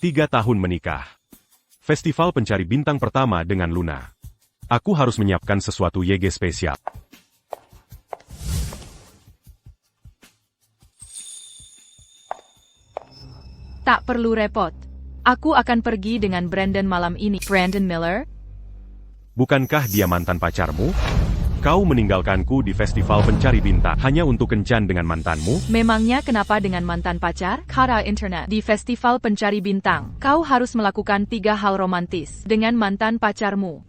3 tahun menikah. Festival pencari bintang pertama dengan Luna. Aku harus menyiapkan sesuatu YG spesial. Tak perlu repot. Aku akan pergi dengan Brandon malam ini. Brandon Miller? Bukankah dia mantan pacarmu? Kau meninggalkanku di festival pencari bintang hanya untuk kencan dengan mantanmu? Memangnya kenapa dengan mantan pacar? Kata internet. Di festival pencari bintang, kau harus melakukan 3 hal romantis dengan mantan pacarmu.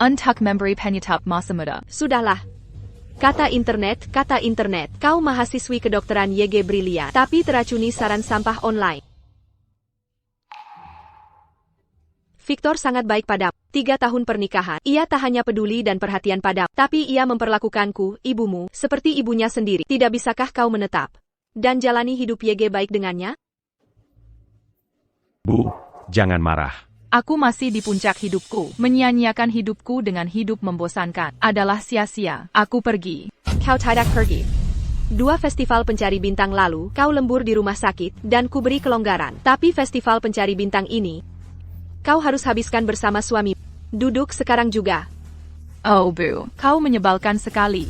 Untuk memberi penyetap masa muda. Sudahlah. Kata internet, kau mahasiswi kedokteran YG brilian, tapi teracuni saran sampah online. Victor sangat baik padamu. 3 tahun pernikahan, ia tak hanya peduli dan perhatian padamu, tapi ia memperlakukanku, ibumu, seperti ibunya sendiri. Tidak bisakah kau menetap dan jalani hidup YG baik dengannya? Bu, jangan marah. Aku masih di puncak hidupku. Menyia-nyiakan hidupku dengan hidup membosankan adalah sia-sia. Aku pergi. Kau tidak pergi. 2 festival pencari bintang lalu, kau lembur di rumah sakit, dan kuberi kelonggaran. Tapi festival pencari bintang ini, kau harus habiskan bersama suami. Duduk sekarang juga. Oh Bu, kau menyebalkan sekali.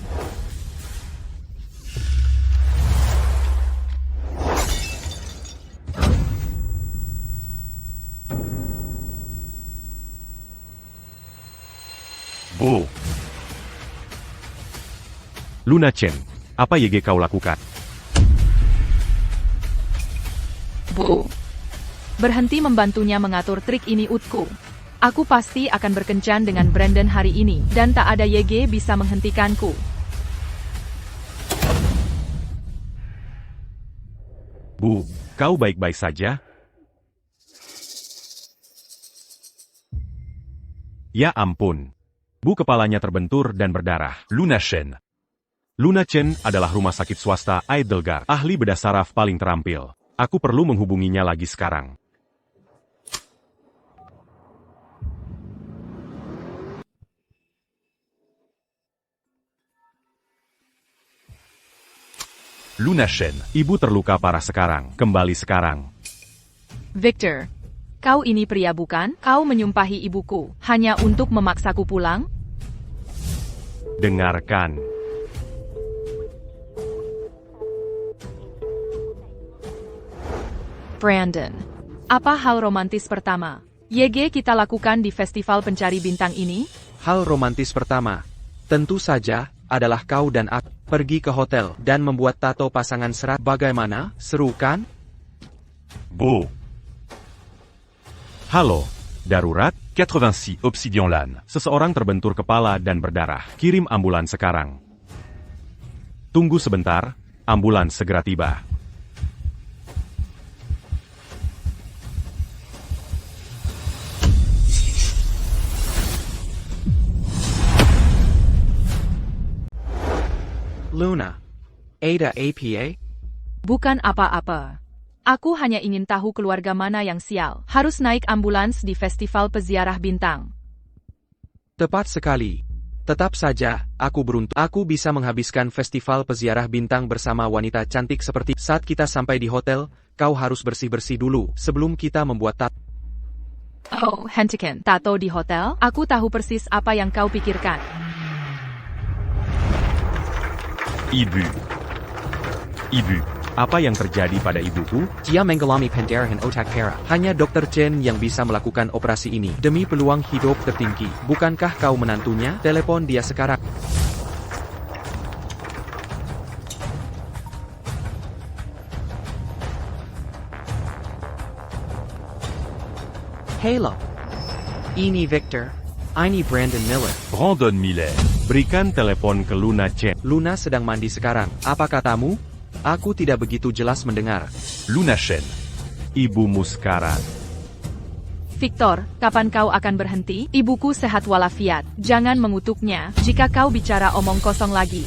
Bu. Luna Chen, apa YG kau lakukan? Bu. Berhenti membantunya mengatur trik ini Utku. Aku pasti akan berkencan dengan Brandon hari ini, dan tak ada YG bisa menghentikanku. Bu, kau baik-baik saja? Ya ampun. Bu kepalanya terbentur dan berdarah. Luna Chen. Luna Chen adalah rumah sakit swasta Edelgard, ahli bedah saraf paling terampil. Aku perlu menghubunginya lagi sekarang. Luna Chen, ibu terluka parah sekarang. Kembali sekarang. Victor, kau ini pria bukan? Kau menyumpahi ibuku hanya untuk memaksaku pulang? Dengarkan. Brandon, apa hal romantis pertama YG kita lakukan di festival pencari bintang ini? Hal romantis pertama, tentu saja, adalah kau dan aku pergi ke hotel dan membuat tato pasangan serat. Bagaimana? Seru kan? Bu. Halo, darurat, 86 Obsidian Lan. Seseorang terbentur kepala dan berdarah. Kirim ambulans sekarang. Tunggu sebentar, ambulans segera tiba. Luna. Ada APA? Bukan apa-apa. Aku hanya ingin tahu keluarga mana yang sial harus naik ambulans di festival peziarah bintang. Tepat sekali. Tetap saja, aku beruntung. Aku bisa menghabiskan festival peziarah bintang bersama wanita cantik seperti. Saat kita sampai di hotel, kau harus bersih-bersih dulu sebelum kita membuat tato. Oh, hentikan. Tato di hotel? Aku tahu persis apa yang kau pikirkan. Ibu, apa yang terjadi pada ibuku? Dia mengalami pendarahan otak parah. Hanya Dr. Chen yang bisa melakukan operasi ini demi peluang hidup tertinggi. Bukankah kau menantunya? Telepon dia sekarang. Halo. Ini Victor. Ini Brandon Miller. Brandon Miller. Berikan telepon ke Luna Chen. Luna sedang mandi sekarang. Apa katamu? Aku tidak begitu jelas mendengar. Luna Chen. Ibumu sekarang. Victor, kapan kau akan berhenti? Ibuku sehat walafiat. Jangan mengutuknya. Jika kau bicara omong kosong lagi,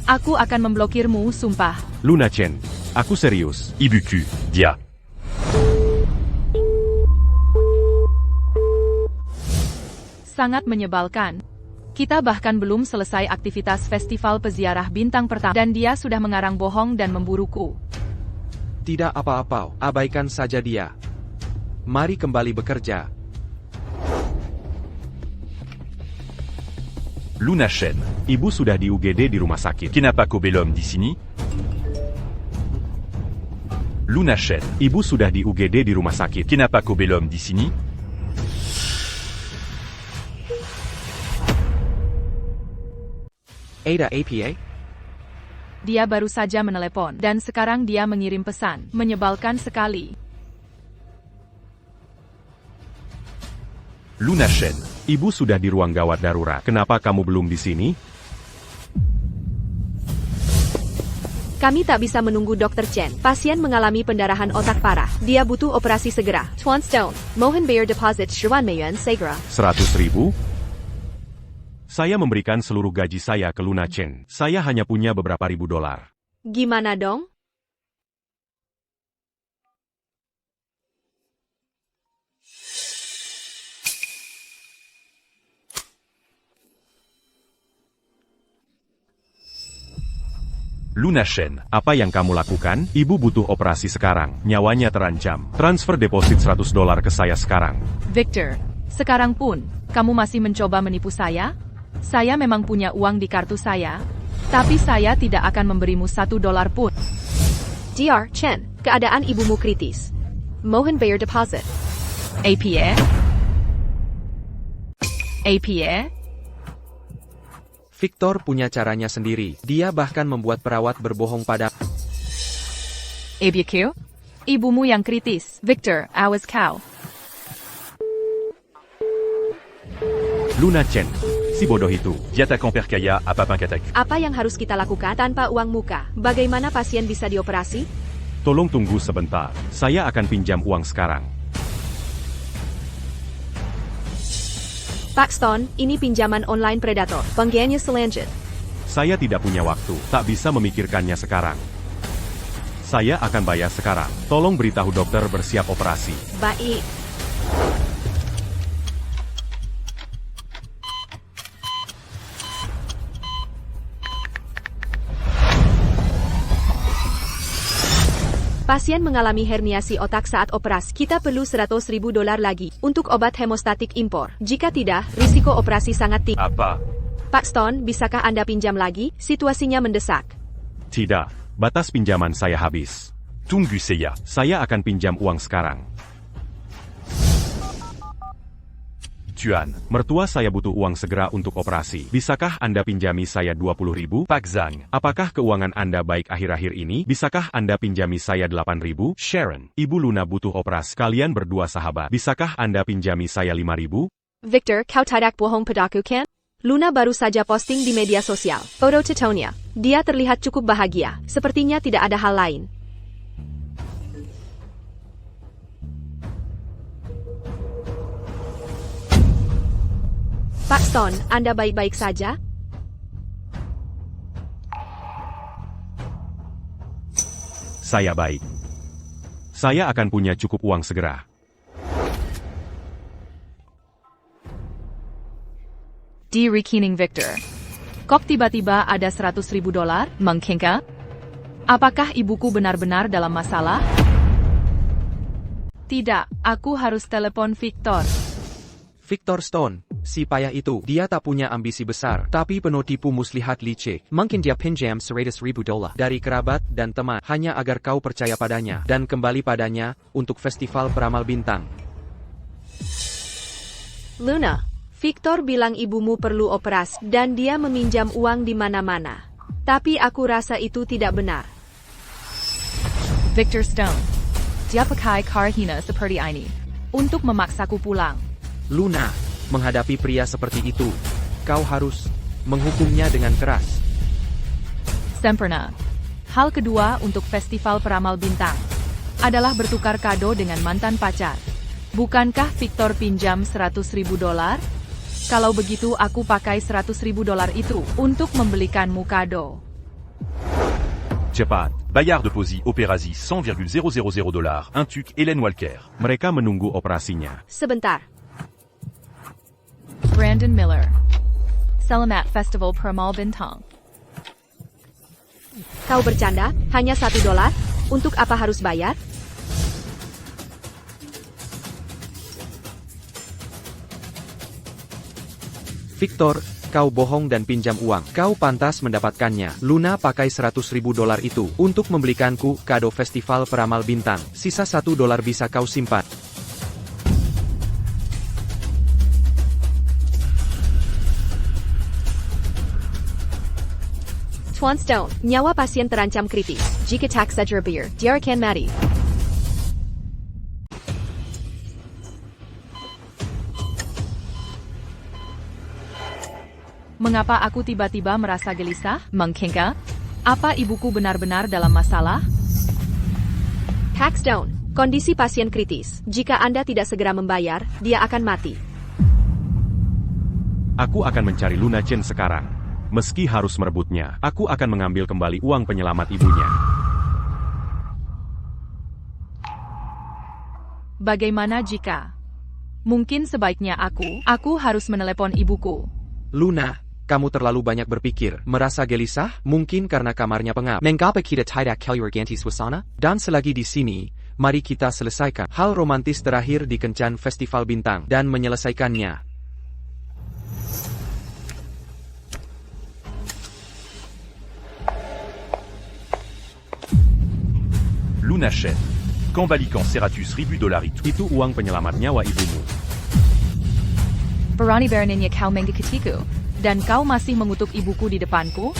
aku akan memblokirmu, sumpah. Luna Chen. Aku serius. Ibuku, dia. Sangat menyebalkan. Kita bahkan belum selesai aktivitas festival peziarah bintang pertama, dan dia sudah mengarang bohong dan memburuku. Tidak apa-apa, abaikan saja dia. Mari kembali bekerja. Luna Shen, ibu sudah di UGD di rumah sakit. Kenapa kau belum di sini? Luna Shen, ibu sudah di UGD di rumah sakit. Kenapa kau belum di sini? Ada APA? Dia baru saja menelepon, dan sekarang dia mengirim pesan. Menyebalkan sekali. Luna Shen, ibu sudah di ruang gawat darurat. Kenapa kamu belum di sini? Kami tak bisa menunggu Dr. Chen. Pasien mengalami pendarahan otak parah. Dia butuh operasi segera. Tuan Stone, mohon bayar deposit 10 yuan segera. 100.000? Saya memberikan seluruh gaji saya ke Luna Chen. Saya hanya punya beberapa ribu dolar. Gimana dong? Luna Shen, apa yang kamu lakukan? Ibu butuh operasi sekarang. Nyawanya terancam. Transfer deposit 100 dolar ke saya sekarang. Victor, sekarang pun, kamu masih mencoba menipu saya? Saya memang punya uang di kartu saya, tapi saya tidak akan memberimu 1 dolar pun. Dr. Chen, keadaan ibumu kritis. Mohon bayar deposit. APA? APA? Victor punya caranya sendiri. Dia bahkan membuat perawat berbohong pada ABQ? Ibumu yang kritis. Victor, awas kau. Luna Chen, si bodoh itu. Diatak en perkaya à Papin Katak. Apa yang harus kita lakukan tanpa uang muka? Bagaimana pasien bisa dioperasi? Tolong tunggu sebentar. Saya akan pinjam uang sekarang. Pak Stone, ini pinjaman online predator. Penggiannya selanjut. Saya tidak punya waktu. Tak bisa memikirkannya sekarang. Saya akan bayar sekarang. Tolong beritahu dokter bersiap operasi. Baik. Pasien mengalami herniasi otak saat operasi. Kita perlu 100.000 dolar lagi untuk obat hemostatik impor. Jika tidak, risiko operasi sangat tinggi. Apa? Pak Stone, bisakah Anda pinjam lagi? Situasinya mendesak. Tidak, batas pinjaman saya habis. Tunggu saya. Saya akan pinjam uang sekarang. Tuan, mertua saya butuh uang segera untuk operasi. Bisakah Anda pinjami saya 20.000? Pak Zhang. Apakah keuangan Anda baik akhir-akhir ini? Bisakah Anda pinjami saya 8.000? Sharon, Ibu Luna butuh operasi. Kalian berdua sahabat. Bisakah Anda pinjami saya 5.000? Victor, kau tidak bohong padaku kan? Luna baru saja posting di media sosial. Foto Titonia. Dia terlihat cukup bahagia. Sepertinya tidak ada hal lain. Pak Stone, Anda baik-baik saja? Saya baik. Saya akan punya cukup uang segera. Di rekening Victor. Kok tiba-tiba ada 100.000 dolar, mengkengka? Apakah ibuku benar-benar dalam masalah? Tidak, aku harus telepon Victor. Victor Stone, si payah itu. Dia tak punya ambisi besar, tapi penuh tipu muslihat licik. Mungkin dia pinjam 100.000 dolar dari kerabat dan teman, hanya agar kau percaya padanya, dan kembali padanya, untuk festival peramal bintang. Luna, Victor bilang ibumu perlu operasi, dan dia meminjam uang di mana-mana. Tapi aku rasa itu tidak benar. Victor Stone. Dia pakai car hina seperti ini untuk memaksaku pulang. Luna, menghadapi pria seperti itu, kau harus menghukumnya dengan keras. Sempurna. Hal kedua untuk festival peramal bintang adalah bertukar kado dengan mantan pacar. Bukankah Victor pinjam 100.000 dolar? Kalau begitu aku pakai 100.000 dolar itu untuk membelikanmu kado. Cepat. Bayard de Posy, Opérasie, 100,000 dollars. Un tuc, Hélène Walker. Mereka menunggu operasinya. Sebentar. Brandon Miller. Selamat Festival Peramal Bintang. Kau bercanda? Hanya $1? Untuk apa harus bayar? Victor, kau bohong dan pinjam uang. Kau pantas mendapatkannya. Luna pakai $100.000 itu untuk membelikanku kado festival peramal bintang. Sisa $1 bisa kau simpan. Swanstone, nyawa pasien terancam kritis. Jika tak segera bayar, dia akan mati. Mengapa aku tiba-tiba merasa gelisah? Mengkengka? Apa ibuku benar-benar dalam masalah? Paxstone, kondisi pasien kritis. Jika Anda tidak segera membayar, dia akan mati. Aku akan mencari Luna Chen sekarang. Meski harus merebutnya, aku akan mengambil kembali uang penyelamat ibunya. Bagaimana jika? Mungkin sebaiknya aku harus menelepon ibuku. Luna, kamu terlalu banyak berpikir. Merasa gelisah? Mungkin karena kamarnya pengap. Mengapa kita tidak keluar ganti suasana? Dan selagi di sini, mari kita selesaikan hal romantis terakhir di Kencan Festival Bintang dan menyelesaikannya. Luna Chen. Quand Valican Serratus Ribu Dolaritu. Itu uang penyelamat nyawa ibumu. Berani beraninya kau menggigitiku, dan kau masih mengutuk ibuku di depanku?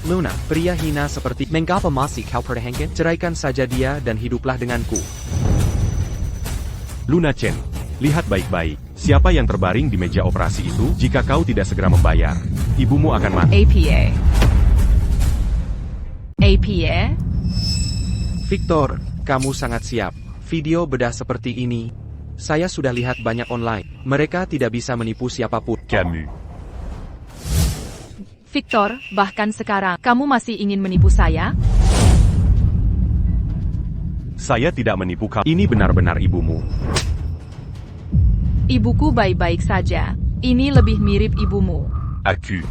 Luna, pria hina seperti mengapa masih kau pertahankan? Ceraikan saja dia dan hiduplah denganku. Luna Chen, lihat baik-baik. Siapa yang terbaring di meja operasi itu? Jika kau tidak segera membayar, ibumu akan mati. APA? Victor, kamu sangat siap. Video bedah seperti ini, saya sudah lihat banyak online. Mereka tidak bisa menipu siapapun. Camus. Victor, bahkan sekarang, kamu masih ingin menipu saya? Saya tidak menipu kau. Ini benar-benar ibumu. Ibuku baik-baik saja. Ini lebih mirip ibumu. Aku.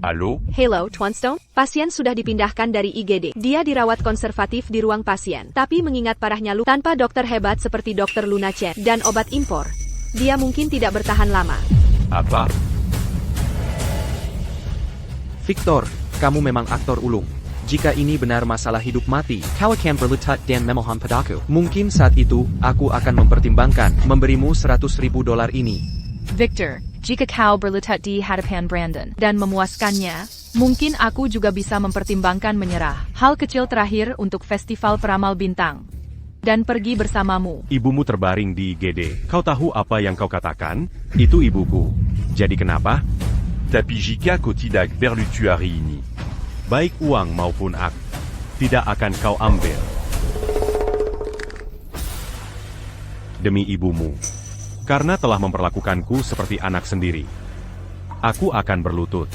Halo? Hello, Swanstone. Pasien sudah dipindahkan dari IGD. Dia dirawat konservatif di ruang pasien. Tapi mengingat parahnya luka tanpa dokter hebat seperti Dr. Luna Chen dan obat impor, dia mungkin tidak bertahan lama. Apa? Victor, kamu memang aktor ulung. Jika ini benar masalah hidup mati, kau akan berlutut dan memohon padaku. Mungkin saat itu, aku akan mempertimbangkan memberimu $100.000 ini. Victor, jika kau berlutut di hadapan Brandon dan memuaskannya, mungkin aku juga bisa mempertimbangkan menyerah. Hal kecil terakhir untuk festival peramal bintang. Dan pergi bersamamu. Ibumu terbaring di IGD. Kau tahu apa yang kau katakan? Itu ibuku. Jadi kenapa? Tapi jika kau tidak berlutu hari ini, Baik uang maupun ak, tidak akan kau ambil. Demi ibumu. Karena telah memperlakukanku seperti anak sendiri. Aku akan berlutut.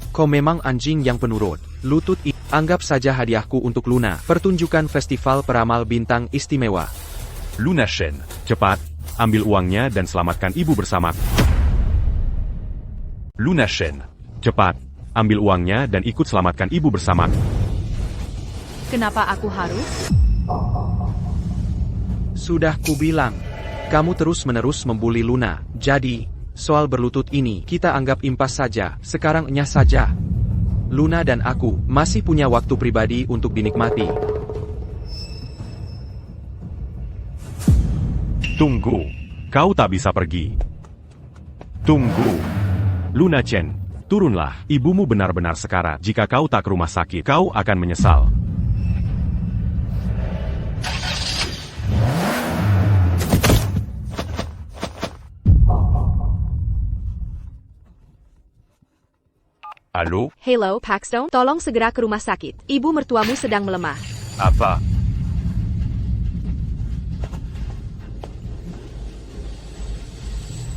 Kau memang anjing yang penurut. Lutut ini. Anggap saja hadiahku untuk Luna. Pertunjukan Festival Peramal Bintang Istimewa. Luna Chen. Cepat, ambil uangnya dan selamatkan ibu bersamaku. Luna Chen. Cepat, ambil uangnya dan ikut selamatkan ibu bersamaku. Kenapa aku harus? Sudah kubilang. Kamu terus-menerus membuli Luna. Jadi, soal berlutut ini, kita anggap impas saja. Sekarang enyah saja. Luna dan aku masih punya waktu pribadi untuk dinikmati. Tunggu. Kau tak bisa pergi. Tunggu. Luna Chen, turunlah. Ibumu benar-benar sekarat. Jika kau tak ke rumah sakit, kau akan menyesal. Halo? Hello, Paxstone. Tolong segera ke rumah sakit. Ibu mertuamu sedang melemah. Apa?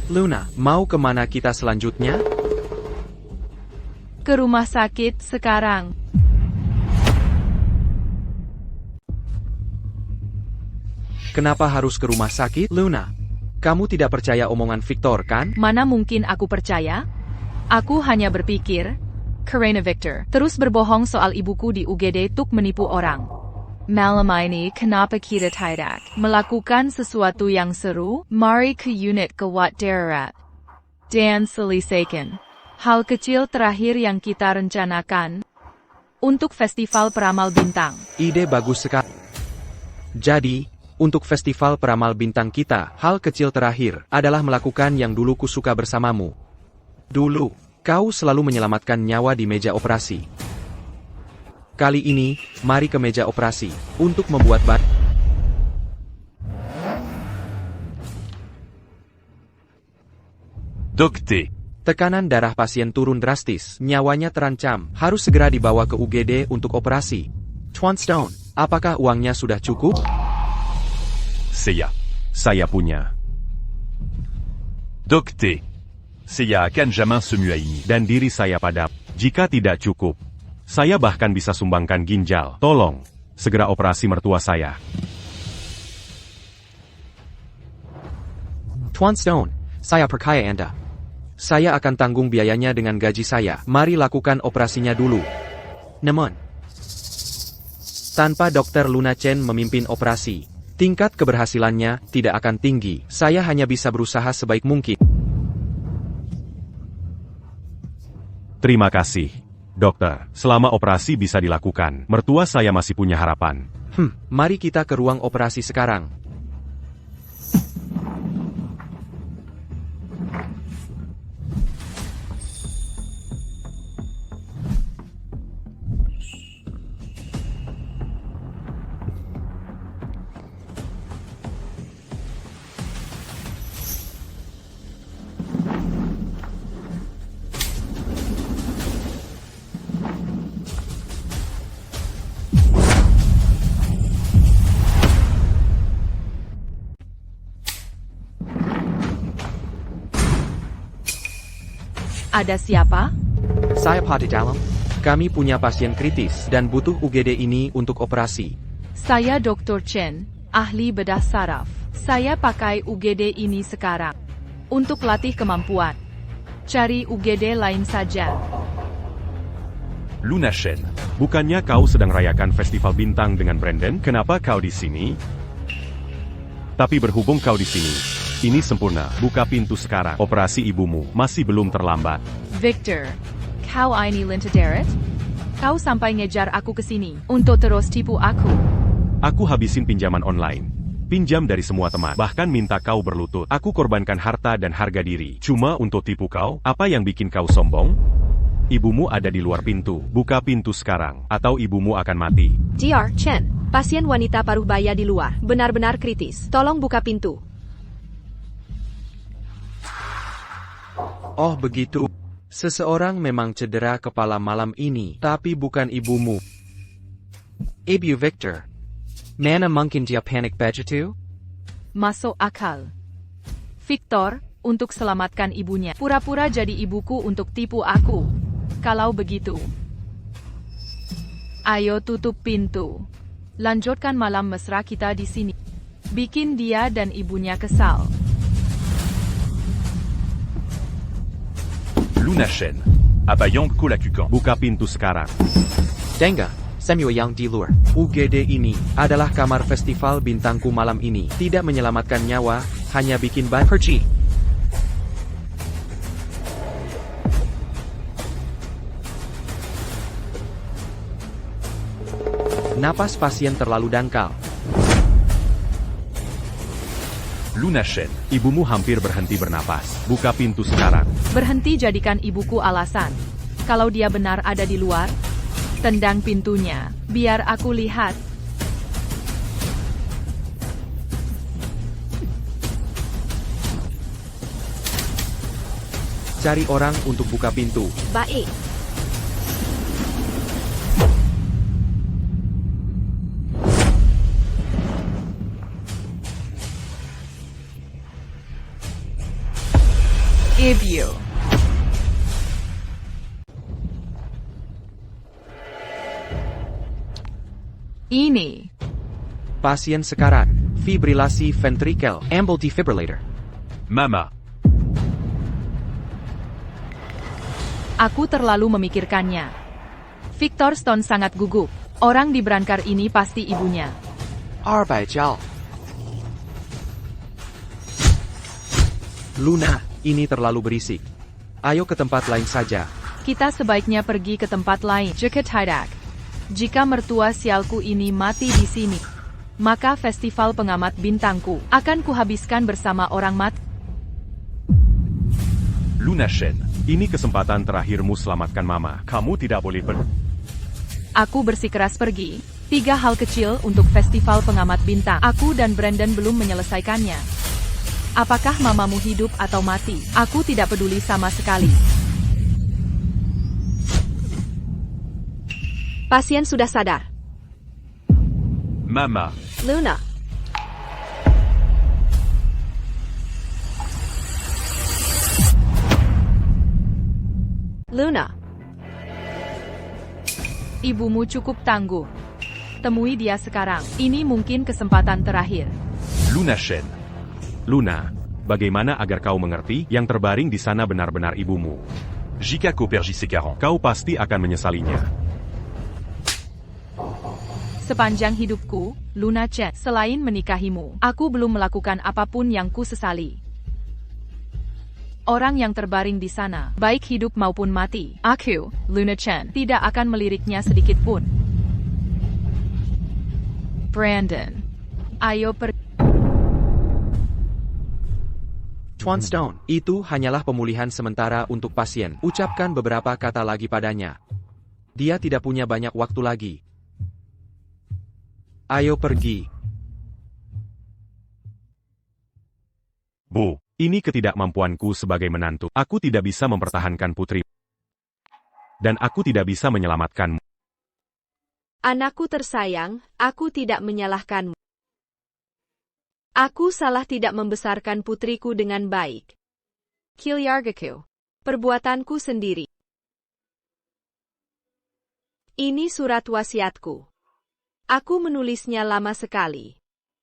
Luna, mau kemana kita selanjutnya? Ke rumah sakit sekarang. Kenapa harus ke rumah sakit, Luna? Kamu tidak percaya omongan Victor, kan? Mana mungkin aku percaya? Aku hanya berpikir, Karena Victor terus berbohong soal ibuku di UGD tuk menipu orang. Malam ini kenapa kita tidak melakukan sesuatu yang seru? Mari ke unit gawat darurat dan selesaikan hal kecil terakhir yang kita rencanakan untuk Festival Peramal Bintang. Ide bagus sekali. Jadi, untuk Festival Peramal Bintang kita, hal kecil terakhir adalah melakukan yang dulu kusuka bersamamu. Dulu, kau selalu menyelamatkan nyawa di meja operasi. Kali ini, mari ke meja operasi untuk membuat Docté. Tekanan darah pasien turun drastis, nyawanya terancam, harus segera dibawa ke UGD untuk operasi. Tuan Stone, apakah uangnya sudah cukup? Seiya. Saya punya. Docté. Seiya akan jamais semua ini. Dan diri saya padam. Jika tidak cukup, saya bahkan bisa sumbangkan ginjal. Tolong, segera operasi mertua saya. Tuan Stone, saya percaya Anda. Saya akan tanggung biayanya dengan gaji saya. Mari lakukan operasinya dulu. Namun, tanpa Dr. Luna Chen memimpin operasi, tingkat keberhasilannya tidak akan tinggi. Saya hanya bisa berusaha sebaik mungkin. Terima kasih, dokter. Selama operasi bisa dilakukan, mertua saya masih punya harapan. Mari kita ke ruang operasi sekarang. Ada siapa? Saya Pak di dalam. Kami punya pasien kritis dan butuh UGD ini untuk operasi. Saya Dr. Chen, ahli bedah saraf. Saya pakai UGD ini sekarang untuk latih kemampuan. Cari UGD lain saja. Luna Chen. Bukannya kau sedang rayakan Festival Bintang dengan Brandon? Kenapa kau di sini? Tapi berhubung kau di sini, ini sempurna. Buka pintu sekarang. Operasi ibumu masih belum terlambat. Victor, kau ini lintadaret? Kau sampai ngejar aku ke sini untuk terus tipu aku. Aku habisin pinjaman online. Pinjam dari semua teman. Bahkan minta kau berlutut. Aku korbankan harta dan harga diri. Cuma untuk tipu kau? Apa yang bikin kau sombong? Ibumu ada di luar pintu. Buka pintu sekarang, atau ibumu akan mati. Dr. Chen, pasien wanita paruh baya di luar, benar-benar kritis. Tolong buka pintu. Oh begitu. Seseorang memang cedera kepala malam ini, tapi bukan ibumu. Ibu Victor. Mana mungkin dia panik begitu? Masuk akal. Victor, untuk selamatkan ibunya, pura-pura jadi ibuku untuk tipu aku. Kalau begitu, ayo tutup pintu. Lanjutkan malam mesra kita di sini. Bikin dia dan ibunya kesal. Luna Chen. Abayang Kolakukan. Buka pintu sekarang. Denga, Samuel yang di luar. UGD ini adalah kamar festival bintangku malam ini. Tidak menyelamatkan nyawa, hanya bikin perci. Napas pasien terlalu dangkal. Luna Chen. Ibumu hampir berhenti bernapas. Buka pintu sekarang. Berhenti jadikan ibuku alasan. Kalau dia benar ada di luar, tendang pintunya. Biar aku lihat. Cari orang untuk buka pintu. Baik. Ibu. Ini. Pasien sekarat. Fibrilasi ventrikel. Amble defibrillator. Mama. Aku terlalu memikirkannya. Victor Stone sangat gugup. Orang di berangkar ini pasti ibunya. Arbajal. Luna, ini terlalu berisik. Ayo ke tempat lain saja. Kita sebaiknya pergi ke tempat lain. Jika tidak, jika mertua sialku ini mati di sini, maka festival pengamat bintangku akan kuhabiskan bersama orang mati. Luna Shen. Ini kesempatan terakhirmu selamatkan Mama. Kamu tidak boleh Aku bersikeras pergi. 3 hal kecil untuk festival pengamat bintang. Aku dan Brandon belum menyelesaikannya. Apakah mamamu hidup atau mati? Aku tidak peduli sama sekali. Pasien sudah sadar. Mama. Luna. Luna. Ibumu cukup tangguh. Temui dia sekarang. Ini mungkin kesempatan terakhir. Luna Shen. Luna, bagaimana agar kau mengerti yang terbaring di sana benar-benar ibumu? Jika Cooper JC40. Kau pasti akan menyesalinya. Sepanjang hidupku, Luna Chen, selain menikahimu, aku belum melakukan apapun yang ku sesali. Orang yang terbaring di sana, baik hidup maupun mati, aku, Luna Chen, tidak akan meliriknya sedikit pun. Brandon, ayo pergi. Tuan Stone, itu hanyalah pemulihan sementara untuk pasien. Ucapkan beberapa kata lagi padanya. Dia tidak punya banyak waktu lagi. Ayo pergi. Bu, ini ketidakmampuanku sebagai menantu. Aku tidak bisa mempertahankan putri. Dan aku tidak bisa menyelamatkanmu. Anakku tersayang, aku tidak menyalahkanmu. Aku salah tidak membesarkan putriku dengan baik. Kilyargaku. Perbuatanku sendiri. Ini surat wasiatku. Aku menulisnya lama sekali.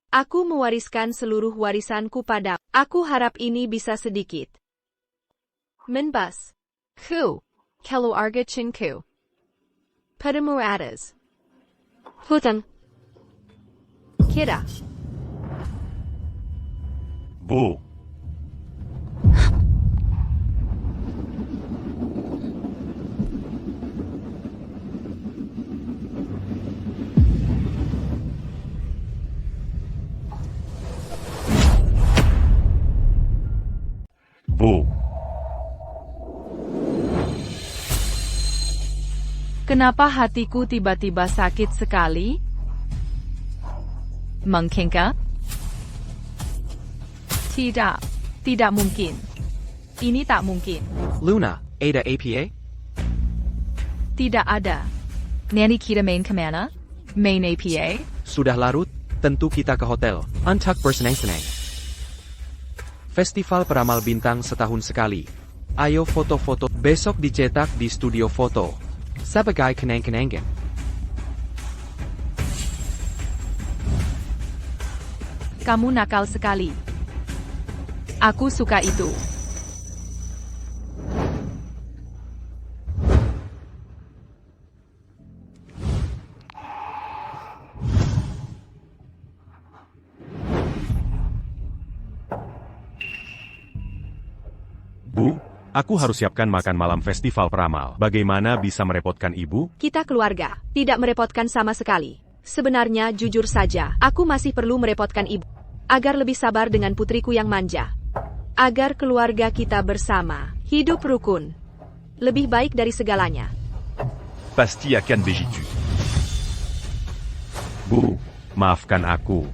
Aku mewariskan seluruh warisanku pada. Aku harap ini bisa sedikit. Menbas. Ku. Keluarga Chinku. Padamu atas. Hutang. Kita. Bu. Bu. Kenapa hatiku tiba-tiba sakit sekali? Mengkengka? Tidak. Tidak mungkin. Ini tak mungkin. Luna, ada APA? Tidak ada. Nanti kita main kemana? Main APA? Sudah larut, tentu kita ke hotel. Untuk bersenang-senang. Festival Peramal Bintang setahun sekali. Ayo foto-foto. Besok dicetak di studio foto. Sebagai kenang-kenangan. Kamu nakal sekali. Aku suka itu. Bu, aku harus siapkan makan malam festival peramal. Bagaimana bisa merepotkan ibu? Kita keluarga. Tidak merepotkan sama sekali. Sebenarnya, jujur saja, aku masih perlu merepotkan ibu. Agar lebih sabar dengan putriku yang manja. Agar keluarga kita bersama, hidup rukun. Lebih baik dari segalanya. Pasti akan begitu. Bu, maafkan aku.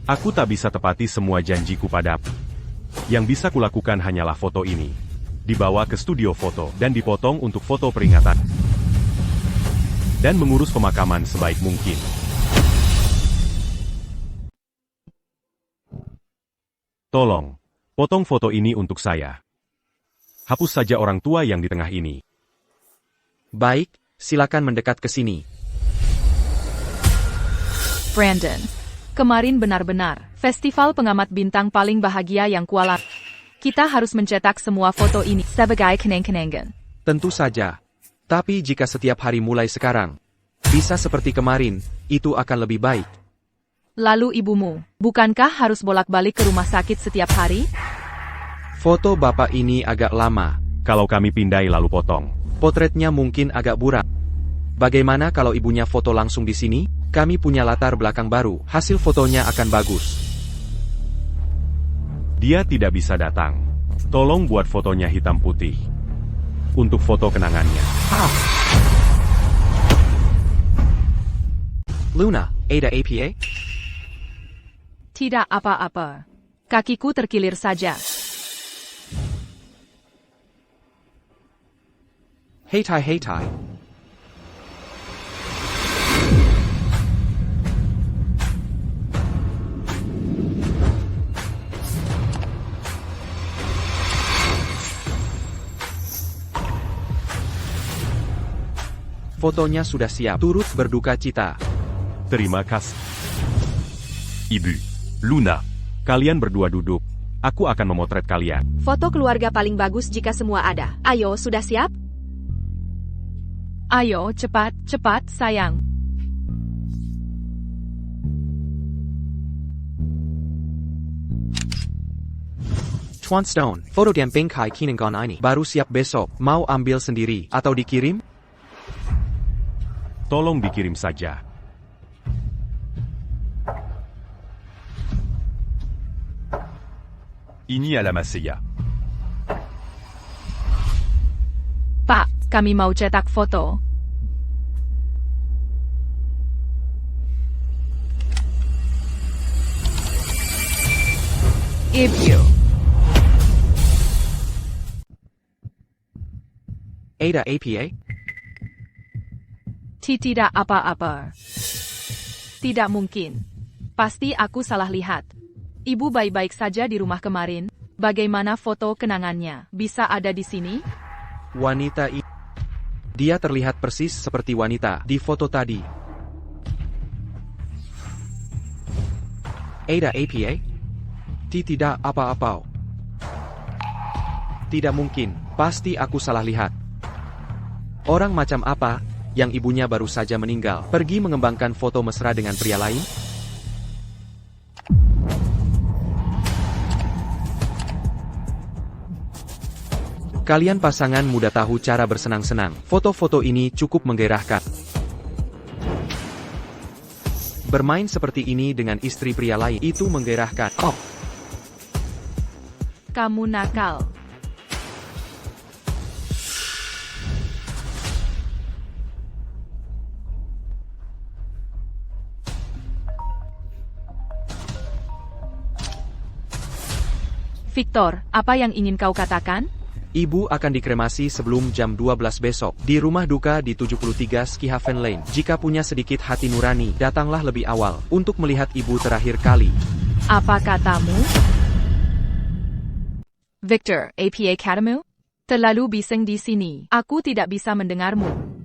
Aku tak bisa tepati semua janjiku padamu. Yang bisa kulakukan hanyalah foto ini. Dibawa ke studio foto dan dipotong untuk foto peringatan. Dan mengurus pemakaman sebaik mungkin. Tolong, potong foto ini untuk saya. Hapus saja orang tua yang di tengah ini. Baik, silakan mendekat ke sini. Brandon, kemarin benar-benar festival pengamat bintang paling bahagia yang kualami. Kita harus mencetak semua foto ini sebagai kenang-kenangan. Tentu saja. Tapi jika setiap hari mulai sekarang, bisa seperti kemarin, itu akan lebih baik. Lalu ibumu, bukankah harus bolak-balik ke rumah sakit setiap hari? Foto bapak ini agak lama. Kalau kami pindai lalu potong. Potretnya mungkin agak buram. Bagaimana kalau ibunya foto langsung di sini? Kami punya latar belakang baru, hasil fotonya akan bagus. Dia tidak bisa datang. Tolong buat fotonya hitam putih. Untuk foto kenangannya. Luna, Ada APA? Tidak apa-apa. Kakiku terkilir saja. Hey Tai. Fotonya sudah siap, turut berduka cita. Terima kasih. Ibu. Luna. Kalian berdua duduk. Aku akan memotret kalian. Foto keluarga paling bagus jika semua ada. Ayo, sudah siap? Ayo, cepat, sayang. Stone, foto dan bingkai kinengon ini baru siap besok. Mau ambil sendiri atau dikirim? Tolong dikirim saja. Ini à la Masaya. Pak, kami mau cetak foto. Ibu. Ada APA? Tidak apa-apa. Tidak mungkin. Pasti aku salah lihat. Ibu baik-baik saja di rumah kemarin. Bagaimana foto kenangannya? Bisa ada di sini? Wanita ini. Dia terlihat persis seperti wanita di foto tadi. Ada APA? Tidak apa-apa. Tidak mungkin. Pasti aku salah lihat. Orang macam apa yang ibunya baru saja meninggal, pergi mengembangkan foto mesra dengan pria lain? Kalian pasangan muda tahu cara bersenang-senang. Foto-foto ini cukup menggairahkan. Bermain seperti ini dengan istri pria lain itu menggairahkan. Oh, Kamu nakal. Victor, apa yang ingin kau katakan? ibu akan dikremasi sebelum jam 12 besok di rumah duka di 73 Skihaven Lane. Jika punya sedikit hati nurani, datanglah lebih awal untuk melihat ibu terakhir kali. Apa katamu? Victor, APA katamu? Terlalu bising di sini. Aku tidak bisa mendengarmu.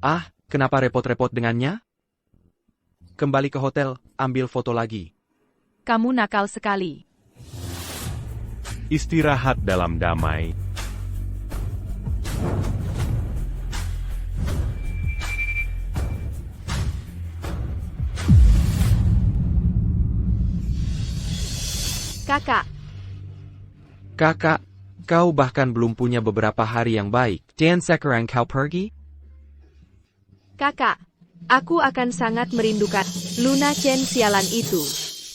Ah, kenapa repot-repot dengannya? Kembali ke hotel, ambil foto lagi. Kamu nakal sekali. Istirahat dalam damai. Kakak, Kakak, kau bahkan belum punya beberapa hari yang baik. Dan sekarang kau pergi? kakak, aku akan sangat merindukan Luna Chen sialan itu.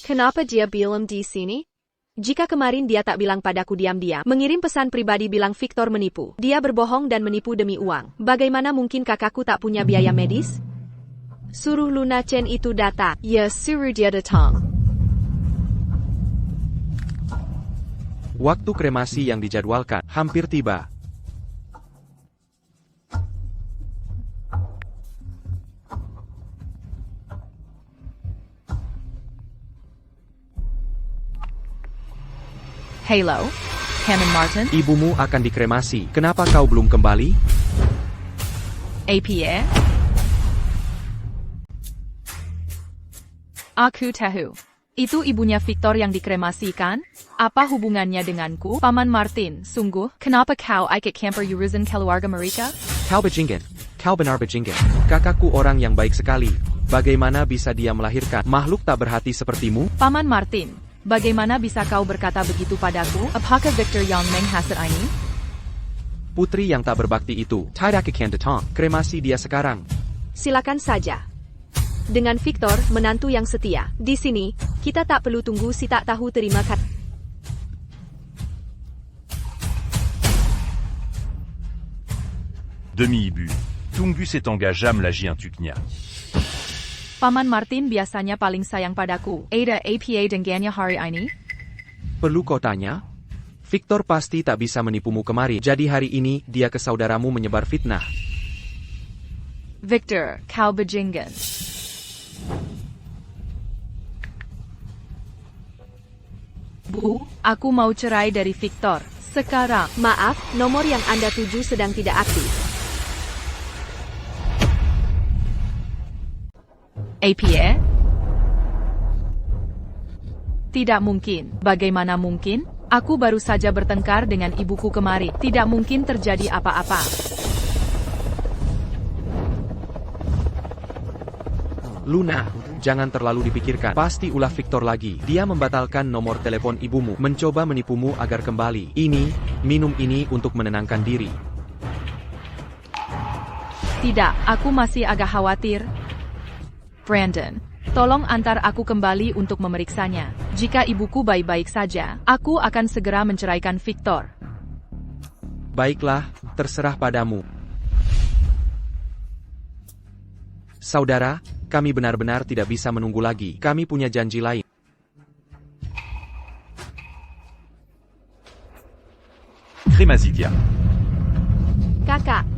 Kenapa dia belum di sini? Jika kemarin dia tak bilang padaku diam-diam, mengirim pesan pribadi bilang Victor menipu. Dia berbohong dan menipu demi uang. Bagaimana mungkin kakakku tak punya biaya medis? Suruh Luna Chen itu datang. Ya, suruh dia datang. Waktu kremasi yang dijadwalkan hampir tiba. Halo, Hammond Martin? Ibumu akan dikremasi. Kenapa kau belum kembali? APA? Aku tahu. Itu ibunya Victor yang dikremasikan? Apa hubungannya denganku? Paman Martin, sungguh, kenapa kau ikut camper urusan keluarga mereka? Kau bajingan. Kau benar bajingan. Kakakku orang yang baik sekali. Bagaimana bisa dia melahirkan makhluk tak berhati sepertimu? Paman Martin, bagaimana bisa kau berkata begitu padaku? Apakah Victor yang menghasut ini? Putri yang tak berbakti itu. Tidak akan datang. Kremasi dia sekarang. Silakan saja. Dengan Victor, menantu yang setia. Di sini, kita tak perlu tunggu si tak tahu terima kasih. Demi-Ibu. Tungus est engageable lagi un tuknya. Paman Martin biasanya paling sayang padaku. Ada APA dengannya hari ini? Perlu kau tanya? Victor pasti tak bisa menipumu kemari. Jadi hari ini, dia ke saudaramu menyebar fitnah. Victor, kau bajingan. Bu, aku mau cerai dari Victor. Sekarang. Maaf, nomor yang Anda tuju sedang tidak aktif. APA? Tidak mungkin. Bagaimana mungkin? Aku baru saja bertengkar dengan ibuku kemari. Tidak mungkin terjadi apa-apa. Luna, jangan terlalu dipikirkan. Pasti ulah Victor lagi. Dia membatalkan nomor telepon ibumu, mencoba menipumu agar kembali. Minum ini untuk menenangkan diri. Tidak, aku masih agak khawatir. Brandon, tolong antar aku kembali untuk memeriksanya. Jika ibuku baik-baik saja, aku akan segera menceraikan Victor. Baiklah, terserah padamu. Saudara, kami benar-benar tidak bisa menunggu lagi. Kami punya janji lain. Crémazidia. Kakak,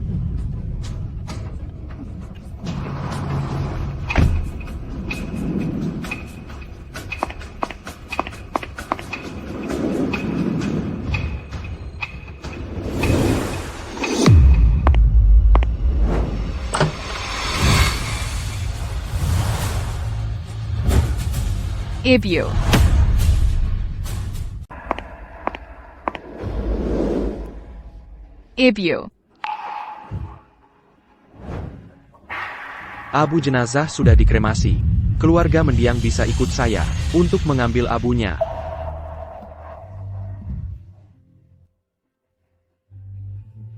Ibu. Ibu. Abu jenazah sudah dikremasi. Keluarga mendiang bisa ikut saya untuk mengambil abunya.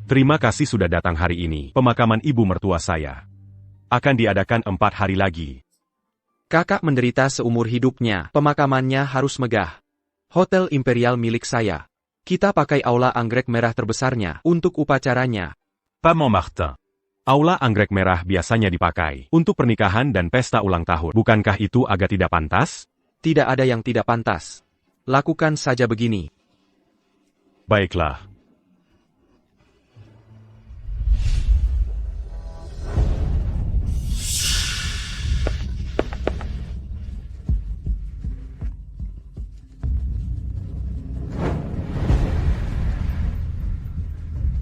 Terima kasih sudah datang hari ini. Pemakaman ibu mertua saya akan diadakan 4 hari lagi. Kakak menderita seumur hidupnya. Pemakamannya harus megah. Hotel Imperial milik saya. Kita pakai aula anggrek merah terbesarnya untuk upacaranya. Paman Martin. Aula anggrek merah biasanya dipakai untuk pernikahan dan pesta ulang tahun. Bukankah itu agak tidak pantas? Tidak ada yang tidak pantas. Lakukan saja begini. Baiklah.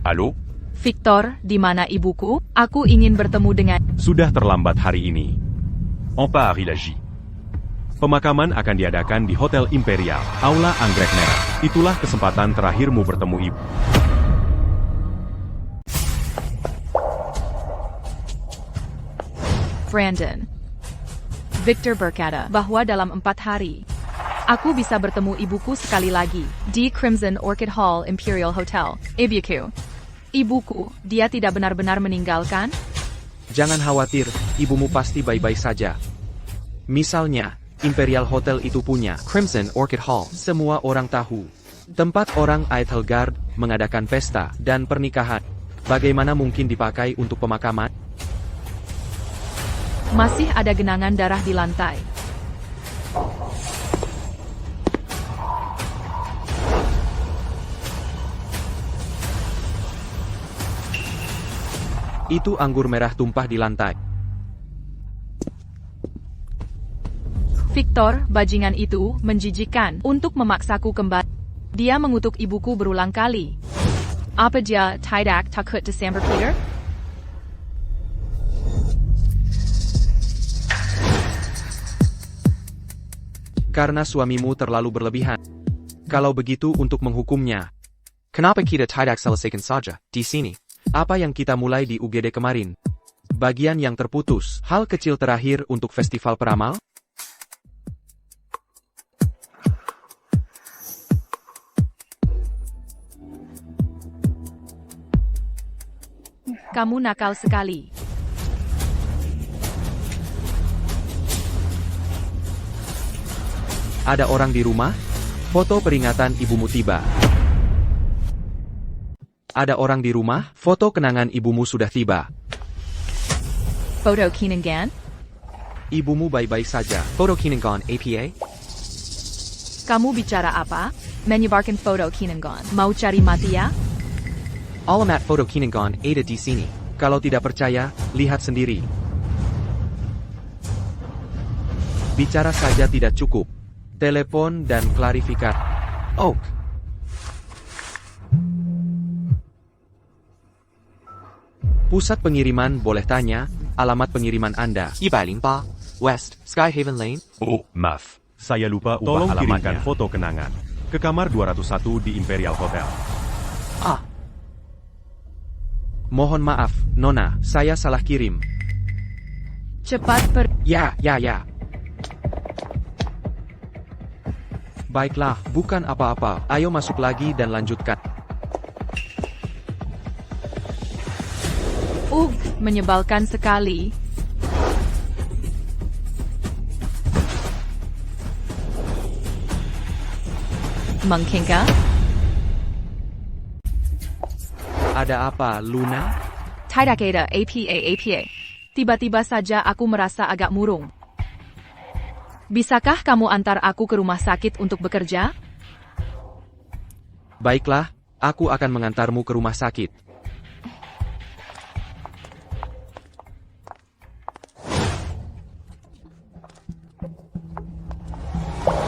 Allô? Victor, di mana ibuku? Aku ingin bertemu dengan... Sudah terlambat hari ini. En Paris Lagi. Pemakaman akan diadakan di Hotel Imperial, Aula Anggrek Merah. Itulah kesempatan terakhirmu bertemu ibu. Brandon. Victor berkata bahwa dalam 4 hari, aku bisa bertemu ibuku sekali lagi di Crimson Orchid Hall Imperial Hotel. Ibuku, dia tidak benar-benar meninggalkan? Jangan khawatir, ibumu pasti baik-baik saja. Misalnya, Imperial Hotel itu punya Crimson Orchid Hall. Semua orang tahu. Tempat orang Eitelgard mengadakan pesta dan pernikahan. Bagaimana mungkin dipakai untuk pemakaman? Masih ada genangan darah di lantai. Itu anggur merah tumpah di lantai. Victor, bajingan itu, menjijikkan untuk memaksaku kembali. Dia mengutuk ibuku berulang kali. Apa dia tidak takut disambar Peter? Karena suamimu terlalu berlebihan. Kalau begitu untuk menghukumnya. Kenapa kita tidak selesaikan saja di sini? Apa yang kita mulai di UGD kemarin? Bagian yang terputus. Hal kecil terakhir untuk festival peramal? Kamu nakal sekali. Ada orang di rumah? Foto peringatan ibumu tiba. Ada orang di rumah? Foto kenangan ibumu sudah tiba. Foto Kinangan? Ibumu baik-baik saja. Foto Kinangan APA? Kamu bicara apa? Menyebarkan foto Kinangan. Mau cari mati ya? Alamat foto Kinangan ada di sini. Kalau tidak percaya, lihat sendiri. Bicara saja tidak cukup. Telepon dan klarifikasi. Oh. Pusat pengiriman boleh tanya, alamat pengiriman Anda. 104 West Skyhaven Lane. Oh, maaf. Saya lupa ubah Tolong alamatnya. kirimkan foto kenangan ke kamar 201 di Imperial Hotel. Ah. Mohon maaf, Nona, saya salah kirim. Cepat Ya. Baiklah, bukan apa-apa. Ayo masuk lagi dan lanjutkan. menyebalkan sekali. Mengkingka? Ada apa, Luna? Tidak ada apa. Tiba-tiba saja aku merasa agak murung. Bisakah kamu antar aku ke rumah sakit untuk bekerja? Baiklah, aku akan mengantarmu ke rumah sakit.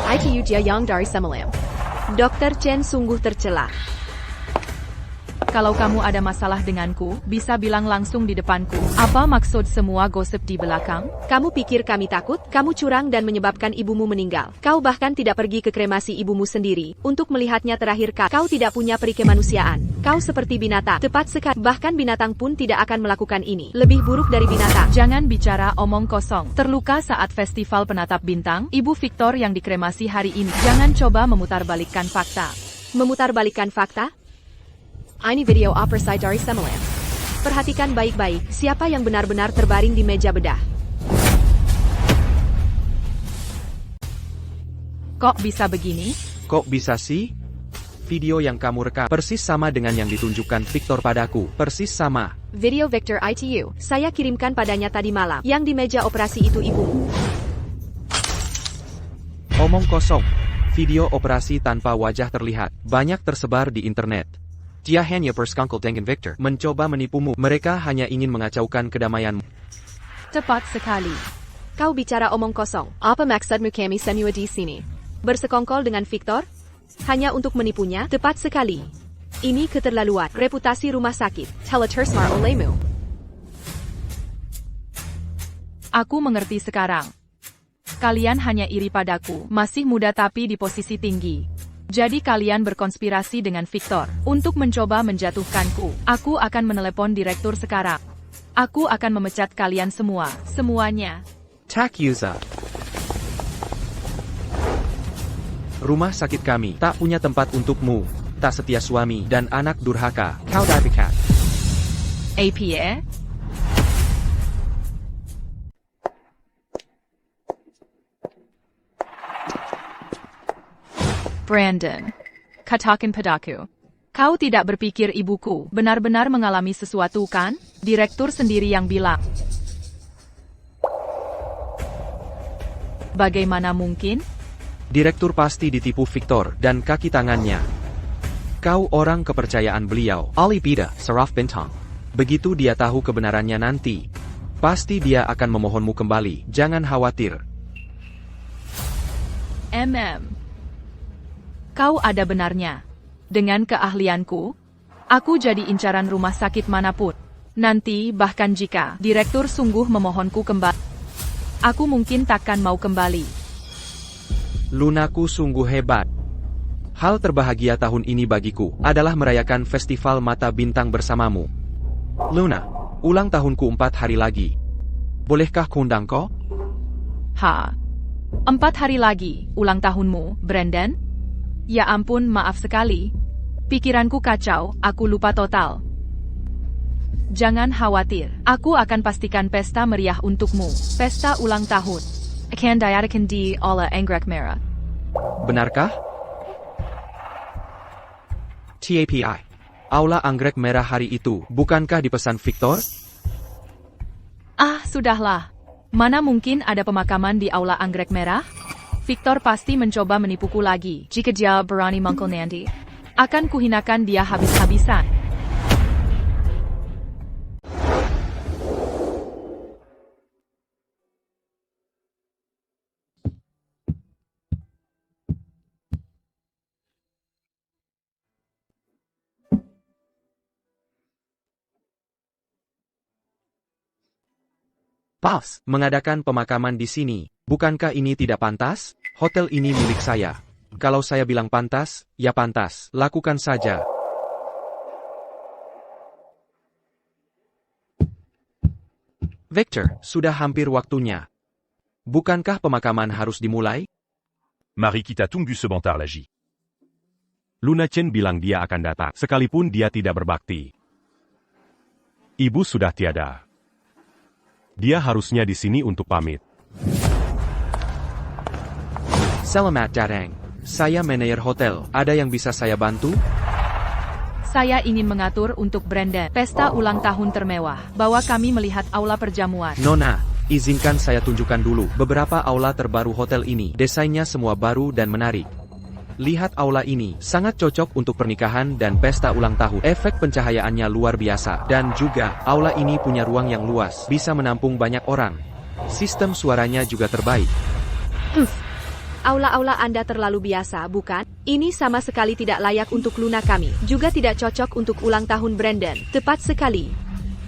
ITU Jia Yang dari Semalam. Dr. Chen sungguh tercela. Kalau kamu ada masalah denganku, bisa bilang langsung di depanku. Apa maksud semua gosip di belakang? Kamu pikir kami takut? Kamu curang dan menyebabkan ibumu meninggal. Kau bahkan tidak pergi ke kremasi ibumu sendiri untuk melihatnya terakhir kali. Kau tidak punya peri kemanusiaan. Kau seperti binatang. Tepat sekali. Bahkan binatang pun tidak akan melakukan ini. Lebih buruk dari binatang. Jangan bicara omong kosong. Terluka saat festival penatap bintang, Ibu Victor yang dikremasi hari ini. Jangan coba memutarbalikkan fakta. Memutarbalikkan fakta? Ini video operasi dari Semalam. Perhatikan baik-baik, siapa yang benar-benar terbaring di meja bedah. Kok bisa begini? Kok bisa sih? Video yang kamu rekam persis sama dengan yang ditunjukkan Victor padaku. Persis sama. Video Victor ITU, saya kirimkan padanya tadi malam. Yang di meja operasi itu ibumu. Omong kosong. Video operasi tanpa wajah terlihat. Banyak tersebar di internet. Dia hanya bersekongkol dengan Victor. Mencoba menipumu. Mereka hanya ingin mengacaukan kedamaianmu. Tepat sekali. Kau bicara omong kosong. Apa maksudmu kami semua di sini? Bersekongkol dengan Victor? Hanya untuk menipunya? Tepat sekali. Ini keterlaluan. Reputasi rumah sakit. Telah tercemar olehmu. Aku mengerti sekarang. Kalian hanya iri padaku. Masih muda tapi di posisi tinggi. Jadi kalian berkonspirasi dengan Victor untuk mencoba menjatuhkanku. Aku akan menelepon direktur sekarang. Aku akan memecat kalian semua. Semuanya. Tak user. Rumah sakit kami tak punya tempat untukmu. Tak setia suami dan anak durhaka. Kau dapat. APA? Brandon, katakan padaku. Kau tidak berpikir ibuku benar-benar mengalami sesuatu kan? Direktur sendiri yang bilang. Bagaimana mungkin? Direktur pasti ditipu Victor dan kaki tangannya. Kau orang kepercayaan beliau. Ali Bida, Saraf Bintang. Begitu dia tahu kebenarannya nanti, pasti dia akan memohonmu kembali. Jangan khawatir. Kau ada benarnya. Dengan keahlianku, Aku jadi incaran rumah sakit manapun. Nanti, bahkan jika direktur sungguh memohonku kembali, aku mungkin takkan mau kembali. Lunaku sungguh hebat. Hal terbahagia tahun ini bagiku adalah merayakan festival mata bintang bersamamu. Luna, ulang tahunku 4 hari lagi. Bolehkah kuundang kau? 4 hari lagi, ulang tahunmu, Brandon? Ya ampun, maaf sekali. Pikiranku kacau, aku lupa total. Jangan khawatir, aku akan pastikan pesta meriah untukmu. Pesta ulang tahun. Akan diadakan di Aula Anggrek Merah. Benarkah? TAPI. Aula Anggrek Merah hari itu, bukankah dipesan Victor? Ah, sudahlah. Mana mungkin ada pemakaman di Aula Anggrek Merah? Victor pasti mencoba menipuku lagi. Jika dia berani mangkul nanti, akan kuhinakan dia habis-habisan. Pas, mengadakan pemakaman di sini. Bukankah ini tidak pantas? Hotel ini milik saya. Kalau saya bilang pantas, ya pantas. Lakukan saja. Victor, sudah hampir waktunya. Bukankah pemakaman harus dimulai? Marie quitta Tunggu sebentar l'agit. Luna Chen bilang dia akan datang, sekalipun dia tidak berbakti. Ibu sudah tiada. Dia harusnya di sini untuk pamit. Selamat datang. Saya manajer hotel. Ada yang bisa saya bantu? Saya ingin mengatur untuk Brandon pesta ulang tahun termewah. Bawa kami melihat aula perjamuan. Nona, izinkan saya tunjukkan dulu beberapa aula terbaru hotel ini. Desainnya semua baru dan menarik. Lihat aula ini, sangat cocok untuk pernikahan dan pesta ulang tahun. Efek pencahayaannya luar biasa. Dan juga, aula ini punya ruang yang luas, bisa menampung banyak orang. Sistem suaranya juga terbaik. Aula-aula Anda terlalu biasa, bukan? Ini sama sekali tidak layak untuk Luna kami. Juga tidak cocok untuk ulang tahun Brandon. Tepat sekali.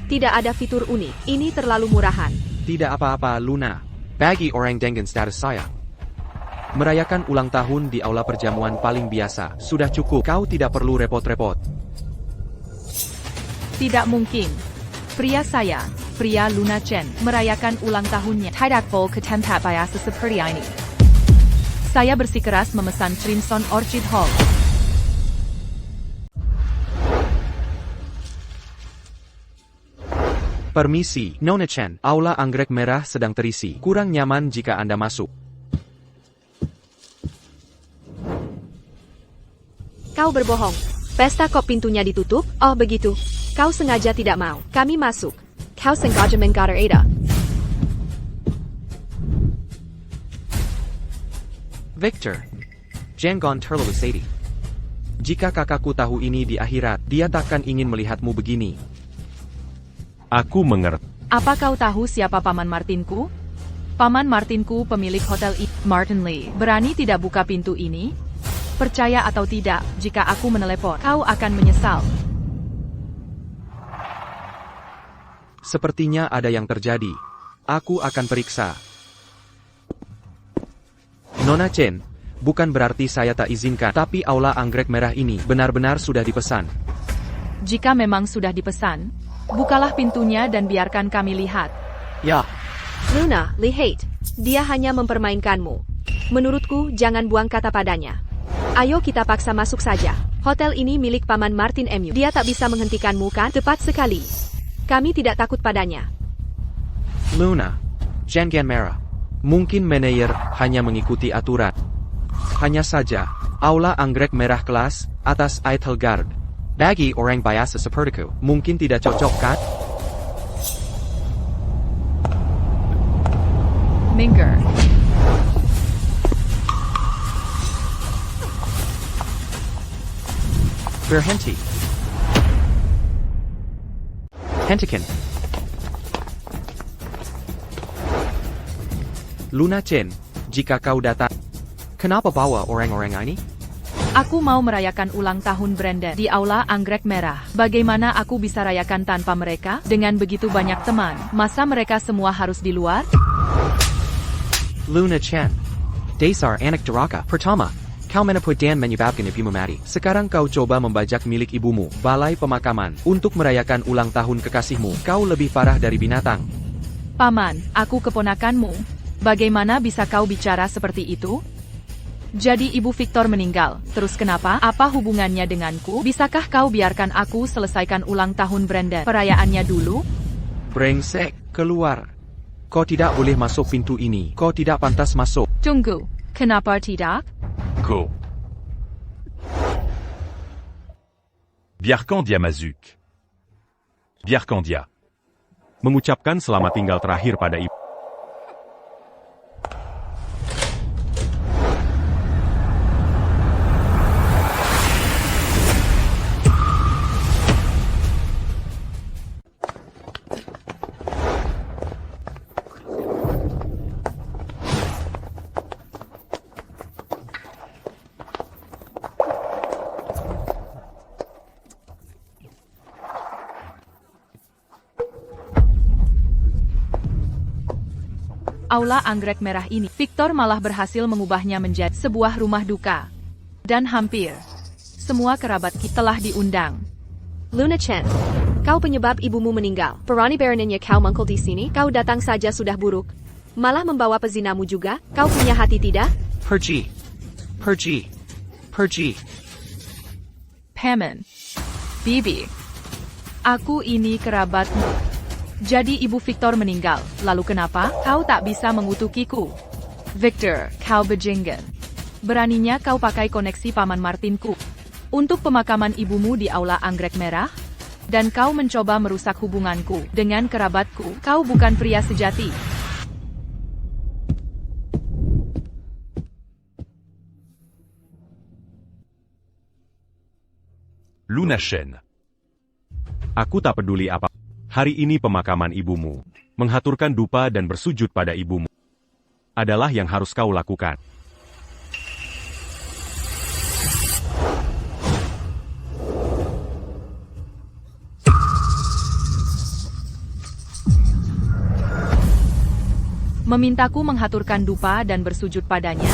Tidak ada fitur unik. Ini terlalu murahan. Tidak apa-apa, Luna. Bagi orang dengan status saya. Merayakan ulang tahun di aula perjamuan paling biasa. Sudah cukup, kau tidak perlu repot-repot. Tidak mungkin. Pria saya, pria Luna Chen, merayakan ulang tahunnya. Tidak full ke tempat biasa seperti ini. Saya bersikeras memesan Crimson Orchid Hall. Permisi, Nona Chen. Aula Anggrek Merah sedang terisi. Kurang nyaman jika Anda masuk. Kau berbohong. Pesta kok pintunya ditutup? Oh begitu. Kau sengaja tidak mau. Kami masuk. Kau sengaja menggoda Ada. Victor. Jangan terlalu sedih. Jika kakakku tahu ini di akhirat, dia takkan ingin melihatmu begini. Aku mengerti. Apa kau tahu siapa Paman Martinku? Paman Martinku pemilik hotel ini. Martin Lee, berani tidak buka pintu ini? Percaya atau tidak, jika aku menelepon, kau akan menyesal. Sepertinya ada yang terjadi. Aku akan periksa. Nona Chen, bukan berarti saya tak izinkan, tapi aula Anggrek Merah ini benar-benar sudah dipesan. Jika memang sudah dipesan, bukalah pintunya dan biarkan kami lihat. Ya. Luna, lihat. Dia hanya mempermainkanmu. Menurutku, jangan buang kata padanya. Ayo kita paksa masuk saja. Hotel ini milik Paman Martin MU. Dia tak bisa menghentikanmu kan? Tepat sekali. Kami tidak takut padanya. Luna, jangan marah. Mungkin manajer hanya mengikuti aturan. Hanya saja, aula Anggrek Merah kelas atas Eitelgard. Bagi orang biasa sepertiku, mungkin tidak cocok kan? Minggir. Berhenti. Hentikan. Luna Chen, jika kau datang, kenapa bawa orang-orang ini? Aku mau merayakan ulang tahun Brandon di Aula Anggrek Merah. Bagaimana aku bisa rayakan tanpa mereka? Dengan begitu banyak teman, masa mereka semua harus di luar? Luna Chen. Dasar anak duraka. Pertama, kau menepuk dan menyebabkan ibumu mati. Sekarang kau coba membajak milik ibumu, balai pemakaman, untuk merayakan ulang tahun kekasihmu. Kau lebih parah dari binatang. Paman, aku keponakanmu. Bagaimana bisa kau bicara seperti itu? Jadi ibu Victor meninggal, terus kenapa? Apa hubungannya denganku? Bisakah kau biarkan aku selesaikan ulang tahun Brandon perayaannya dulu? Brengsek, keluar. Kau tidak boleh masuk pintu ini. Kau tidak pantas masuk. Tunggu, kenapa tidak? Go. Biarkandia Mazuk. Biarkandia. Mengucapkan selamat tinggal terakhir pada ibu. Aula Anggrek Merah ini, Victor malah berhasil mengubahnya menjadi sebuah rumah duka. Dan hampir semua kerabat kita telah diundang. Luna Chen, kau penyebab ibumu meninggal. Berani beraninya kau mengkol di sini? Kau datang saja sudah buruk. Malah membawa pezinamu juga? Kau punya hati tidak? Pergi. Pergi. Pergi. Paman, Bibi, aku ini kerabatmu. Jadi ibu Victor meninggal, lalu kenapa? Kau tak bisa mengutukiku. Victor, kau bajingan. Beraninya kau pakai koneksi Paman Martinku untuk pemakaman ibumu di Aula Anggrek Merah? Dan kau mencoba merusak hubunganku dengan kerabatku. Kau bukan pria sejati. Luna Chen. Aku tak peduli apa. Hari ini pemakaman ibumu. Menghaturkan dupa dan bersujud pada ibumu adalah yang harus kau lakukan. Memintaku menghaturkan dupa dan bersujud padanya.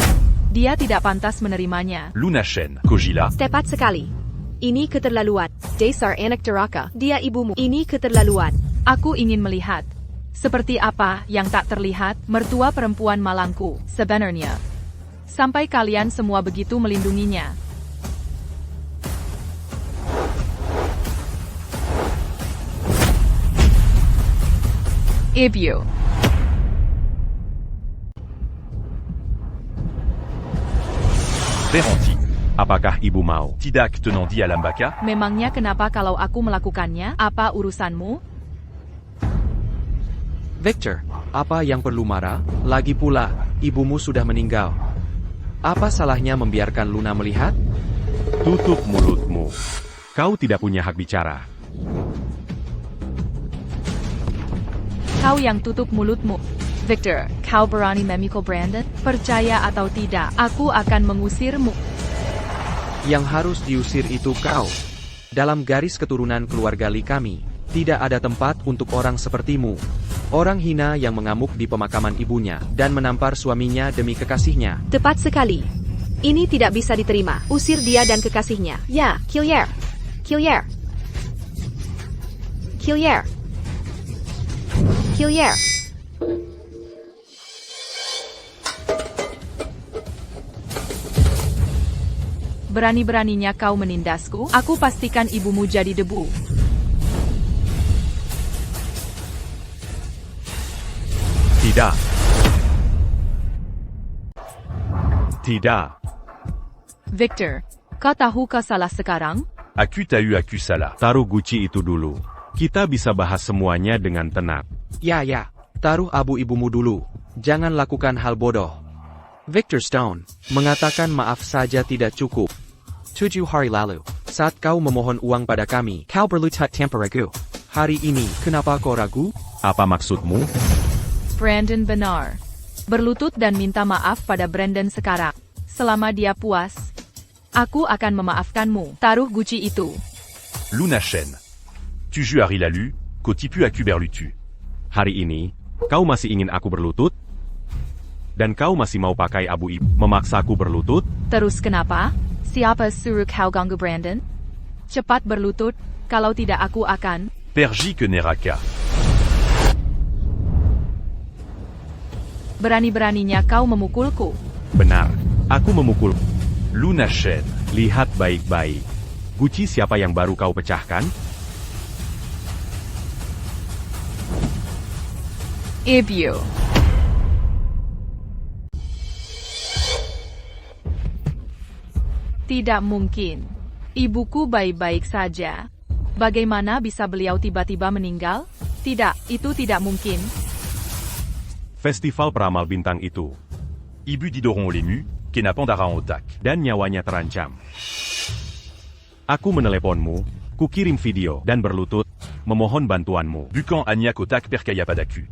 Dia tidak pantas menerimanya. Luna Chen. Kojila. Tepat sekali. Ini keterlaluan. Dasar anak duraka. Dia ibumu. Ini keterlaluan. Aku ingin melihat seperti apa yang tak terlihat mertua perempuan malangku sebenarnya. Sampai kalian semua begitu melindunginya. Ibu. Beranti. Apakah ibu mau? Tidak tenant dit à Lambaka. Memangnya kenapa kalau aku melakukannya? Apa urusanmu? Victor, apa yang perlu marah? Lagi pula, ibumu sudah meninggal. Apa salahnya membiarkan Luna melihat? Tutup mulutmu. Kau tidak punya hak bicara. Kau yang tutup mulutmu. Victor, kau berani memikul Brandon? Percaya atau tidak, aku akan mengusirmu. Yang harus diusir itu kau. Dalam garis keturunan keluarga Li kami, tidak ada tempat untuk orang sepertimu. Orang hina yang mengamuk di pemakaman ibunya dan menampar suaminya demi kekasihnya. Tepat sekali. Ini tidak bisa diterima. Usir dia dan kekasihnya. Ya, Killier. Killier. Killier. Killier. Berani-beraninya kau menindasku, aku pastikan ibumu jadi debu. Tidak. Tidak. Victor, kau tahu kau salah sekarang? Aku tahu aku salah. Taruh guci itu dulu. Kita bisa bahas semuanya dengan tenang. Ya, taruh abu ibumu dulu. Jangan lakukan hal bodoh. Victor Stone mengatakan maaf saja tidak cukup. 7 hari lalu, saat kau memohon uang pada kami, kau berlutut tanpa ragu. Hari ini, kenapa kau ragu? Apa maksudmu? Brandon benar. Berlutut dan minta maaf pada Brandon sekarang. Selama dia puas, Aku akan memaafkanmu. Taruh guci itu. Luna Shen. Tu joues à Rilalu, Kotipu à Kuberlutu. Hari ini, kau masih ingin aku berlutut? Dan kau masih mau pakai abu ibu memaksaku berlutut? Terus kenapa? Siapa suruh kau ganggu Brandon? Cepat berlutut, kalau tidak aku akan... Perji que Neraka. Berani-beraninya kau memukulku. Benar, aku memukul. Luna Shen. Lihat baik-baik. Guci siapa yang baru kau pecahkan? Ibu. Tidak mungkin. Ibuku baik-baik saja. Bagaimana bisa beliau tiba-tiba meninggal? Tidak, itu tidak mungkin. Festival peramal bintang itu. Ibu Didoron Lemu, Kena Pandara en Otak. Dan nyawanya terancam. Aku meneleponmu, kukirim video, dan berlutut, memohon bantuanmu. Bukan Agnac Otak Perkaya Padaku.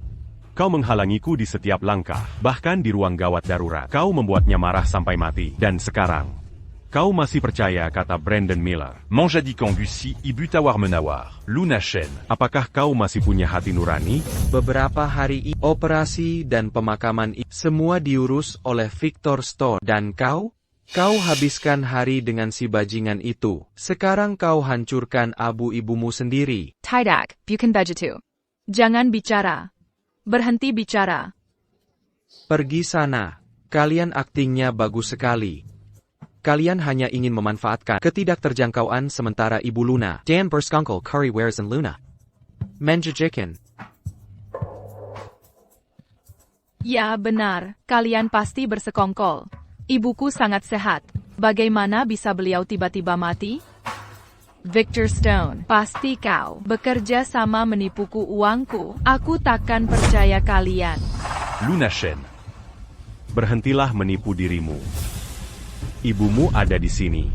Kau menghalangiku di setiap langkah, bahkan di ruang gawat darurat. Kau membuatnya marah sampai mati. Dan sekarang, kau masih percaya kata Brandon Miller? Manjadi Kangusi, Ibu Tawar Menawar. Luna Shen. Apakah kau masih punya hati nurani? Beberapa hari operasi dan pemakaman semua diurus oleh Victor Stone. Dan kau? Kau habiskan hari dengan si bajingan itu. Sekarang kau hancurkan abu ibumu sendiri. Tidak, bukan begitu. Jangan bicara. Berhenti bicara. Pergi sana. Kalian aktingnya bagus sekali. Kalian hanya ingin memanfaatkan ketidakterjangkauan sementara Ibu Luna. Dan berskongkol curry wares and Luna. Menjajikan. Ya benar, kalian pasti bersekongkol. Ibuku sangat sehat. Bagaimana bisa beliau tiba-tiba mati? Victor Stone, pasti kau bekerja sama menipuku uangku. Aku takkan percaya kalian. Luna Shen. Berhentilah menipu dirimu. Ibumu ada di sini.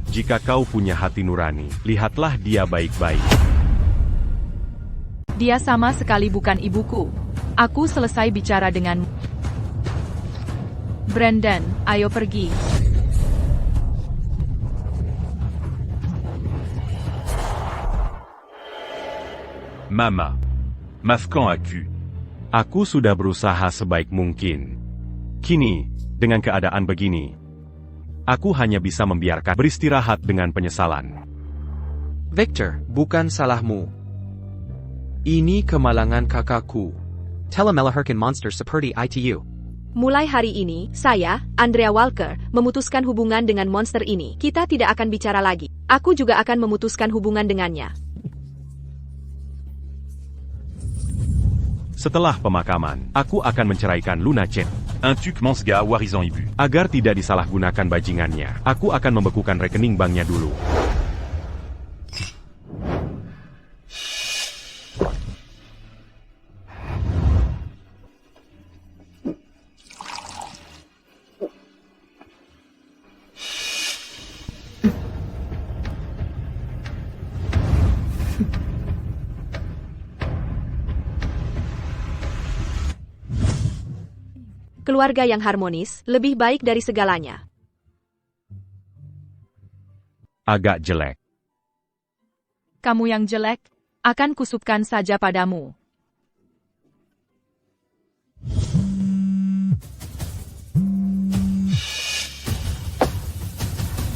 Jika kau punya hati nurani, lihatlah dia baik-baik. Dia sama sekali bukan ibuku. Aku selesai bicara dengan Brandon, ayo pergi. Mama. Mafkan Aku. Aku sudah berusaha sebaik mungkin. Kini, dengan keadaan begini, aku hanya bisa membiarkan beristirahat dengan penyesalan. Victor, bukan salahmu. Ini kemalangan kakakku. Telemelahirkan monster seperti itu. Mulai hari ini, saya, Andrea Walker, memutuskan hubungan dengan monster ini. Kita tidak akan bicara lagi. Aku juga akan memutuskan hubungan dengannya. Setelah pemakaman, aku akan menceraikan Luna Chen. Un tuk Mansga Warizan Ibu. Agar tidak disalahgunakan bajingannya, aku akan membekukan rekening banknya dulu. Keluarga yang harmonis, lebih baik dari segalanya. Agak jelek. Kamu yang jelek, akan kusupkan saja padamu.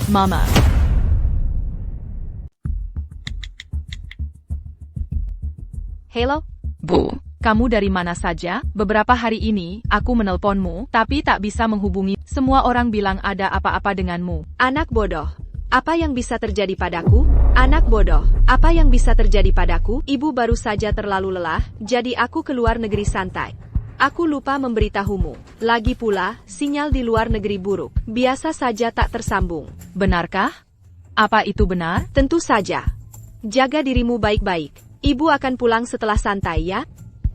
Mama. Halo? Bu. Kamu dari mana saja? Beberapa hari ini, aku menelponmu, tapi tak bisa menghubungi. Semua orang bilang ada apa-apa denganmu. Anak bodoh. Apa yang bisa terjadi padaku? Anak bodoh. Apa yang bisa terjadi padaku? Ibu baru saja terlalu lelah, jadi aku keluar negeri santai. Aku lupa memberitahumu. Lagi pula, sinyal di luar negeri buruk. Biasa saja tak tersambung. Benarkah? Apa itu benar? Tentu saja. Jaga dirimu baik-baik. Ibu akan pulang setelah santai ya.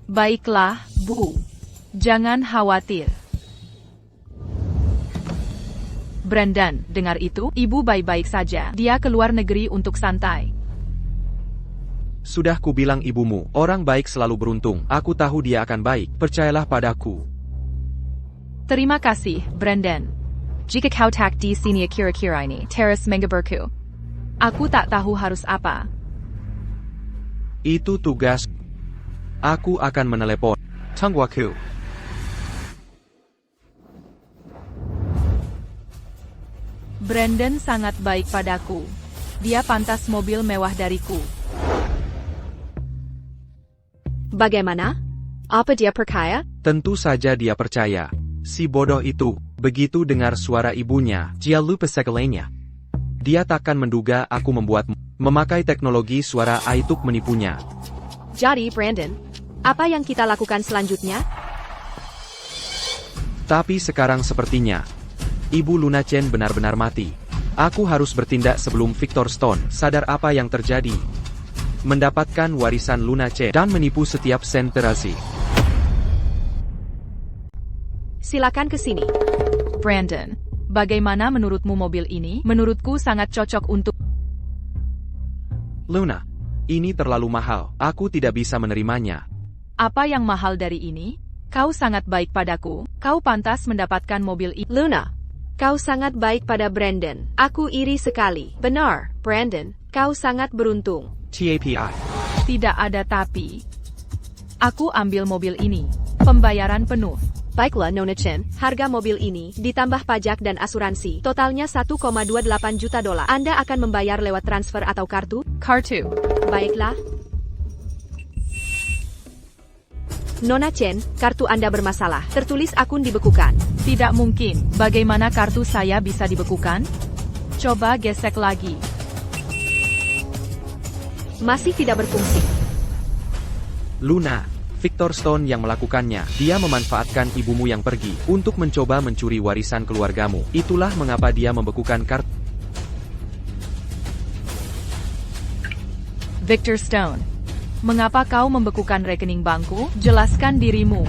Baiklah, Bu. Jangan khawatir. Brandon, dengar itu? Ibu baik-baik saja. Dia keluar negeri untuk santai. Sudah kubilang ibumu, orang baik selalu beruntung. Aku tahu dia akan baik. Percayalah padaku. Terima kasih, Brandon. Jika kau tak di sini kira-kira ini, terus menggeberku. Aku tak tahu harus apa. Itu tugas. Aku akan menelepon. Tungguaku. Brandon sangat baik padaku. Dia pantas mobil mewah dariku. Bagaimana? Apa dia perkaya? Tentu saja dia percaya. Si bodoh itu, begitu dengar suara ibunya, dia lupa segalanya. Dia takkan menduga aku memakai teknologi suara Aituk menipunya. Jadi, Brandon, apa yang kita lakukan selanjutnya? Tapi sekarang sepertinya, Ibu Luna Chen benar-benar mati. Aku harus bertindak sebelum Victor Stone sadar apa yang terjadi. Mendapatkan warisan Luna Chen dan menipu setiap sen terasi. Silakan ke sini. Brandon, bagaimana menurutmu mobil ini? Menurutku sangat cocok untuk... Luna, ini terlalu mahal. Aku tidak bisa menerimanya. Apa yang mahal dari ini? Kau sangat baik padaku. Kau pantas mendapatkan mobil ini. Luna, kau sangat baik pada Brandon. Aku iri sekali. Benar, Brandon, kau sangat beruntung. TAPI. Tidak ada tapi. Aku ambil mobil ini. Pembayaran penuh. Baiklah Nona Chen, harga mobil ini, ditambah pajak dan asuransi, totalnya 1,28 juta dolar. Anda akan membayar lewat transfer atau kartu? Kartu. Baiklah. Nona Chen, kartu Anda bermasalah. Tertulis akun dibekukan. Tidak mungkin. Bagaimana kartu saya bisa dibekukan? Coba gesek lagi. Masih tidak berfungsi. Luna, Victor Stone yang melakukannya. Dia memanfaatkan ibumu yang pergi untuk mencoba mencuri warisan keluargamu. Itulah mengapa dia membekukan kartu. Victor Stone, mengapa kau membekukan rekening bankku? Jelaskan dirimu.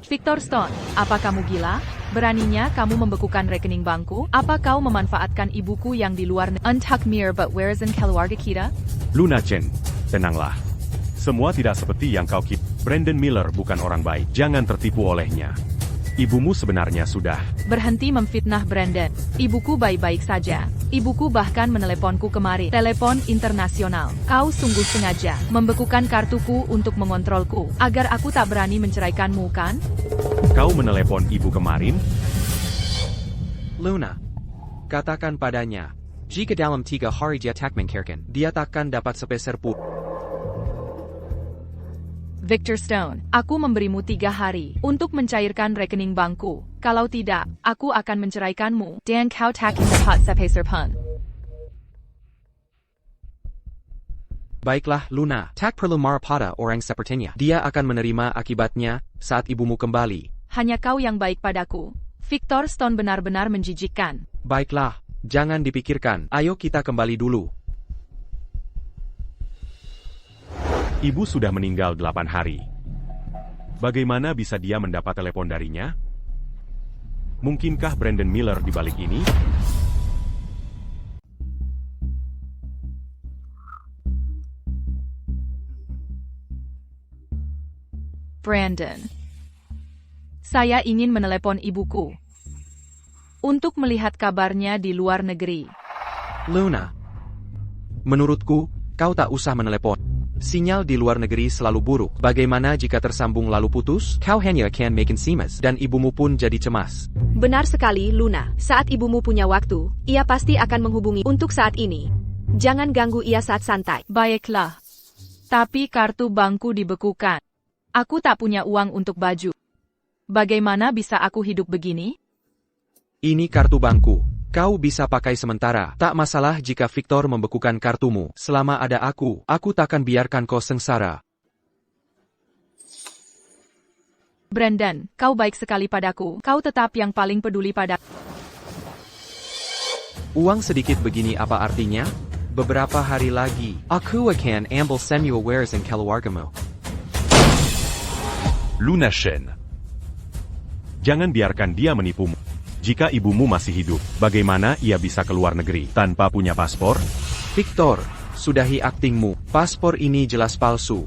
Victor Stone, apa kamu gila? Beraninya kamu membekukan rekening bankku? Apa kau memanfaatkan ibuku yang di luar Untak mir but where is in keluarga kita? Luna Chen, tenanglah. Semua tidak seperti yang kau kira. Brandon Miller bukan orang baik. Jangan tertipu olehnya. Ibumu sebenarnya sudah Berhenti memfitnah Brandon. Ibuku baik-baik saja. Ibuku bahkan meneleponku kemarin. Telepon internasional. Kau sungguh sengaja membekukan kartuku untuk mengontrolku, agar aku tak berani menceraikanmu kan? Kau menelepon ibu kemarin? Luna, katakan padanya, jika dalam 3 hari dia tak mengkirkan, dia takkan dapat sepeser pun. Victor Stone, aku memberimu 3 hari untuk mencairkan rekening bankku. Kalau tidak, aku akan menceraikanmu. Dan kau tak dapat sepeser pun. Baiklah, Luna, tak perlu marah pada orang sepertinya. Dia akan menerima akibatnya saat ibumu kembali. Hanya kau yang baik padaku. Victor Stone benar-benar menjijikkan. Baiklah, jangan dipikirkan. Ayo kita kembali dulu. Ibu sudah meninggal 8 hari. Bagaimana bisa dia mendapat telepon darinya? Mungkinkah Brandon Miller di balik ini? Brandon, saya ingin menelepon ibuku untuk melihat kabarnya di luar negeri. Luna, menurutku, kau tak usah menelepon. Sinyal di luar negeri selalu buruk. Bagaimana jika tersambung lalu putus? Kau hanya akan makin simas, dan ibumu pun jadi cemas. Benar sekali, Luna. Saat ibumu punya waktu, ia pasti akan menghubungi. Untuk saat ini, jangan ganggu ia saat santai. Baiklah. Tapi kartu bankku dibekukan. Aku tak punya uang untuk baju. Bagaimana bisa aku hidup begini? Ini kartu bankku. Kau bisa pakai sementara. Tak masalah jika Victor membekukan kartumu. Selama ada aku takkan biarkan kau sengsara. Brandon, kau baik sekali padaku. Kau tetap yang paling peduli pada. Uang sedikit begini apa artinya? Beberapa hari lagi, aku akan ambil semua warisan keluargamu. Luna Chen, jangan biarkan dia menipumu. Jika ibumu masih hidup, bagaimana ia bisa keluar negeri tanpa punya paspor? Victor, sudahi aktingmu. Paspor ini jelas palsu.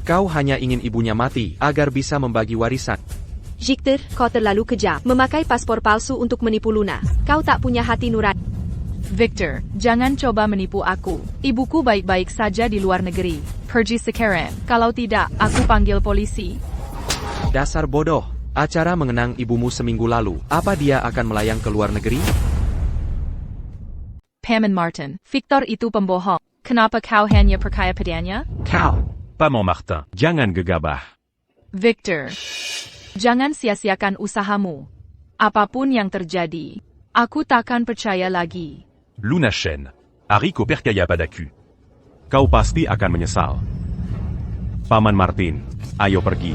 Kau hanya ingin ibunya mati, agar bisa membagi warisan. Victor, kau terlalu kejam. Memakai paspor palsu untuk menipu Luna. Kau tak punya hati nurani. Victor, jangan coba menipu aku. Ibuku baik-baik saja di luar negeri. Pergi sekarang. Kalau tidak, aku panggil polisi. Dasar bodoh. Acara mengenang ibumu seminggu lalu. Apa dia akan melayang ke luar negeri? Pam and Martin, Victor itu pembohong. Kenapa kau hanya percaya padanya? Kau. Pam Martin. Jangan gegabah. Victor, jangan sia-siakan usahamu. Apapun yang terjadi, aku takkan percaya lagi. Luna Chen. Hariko percaya padaku. Kau pasti akan menyesal. Paman Martin, ayo pergi.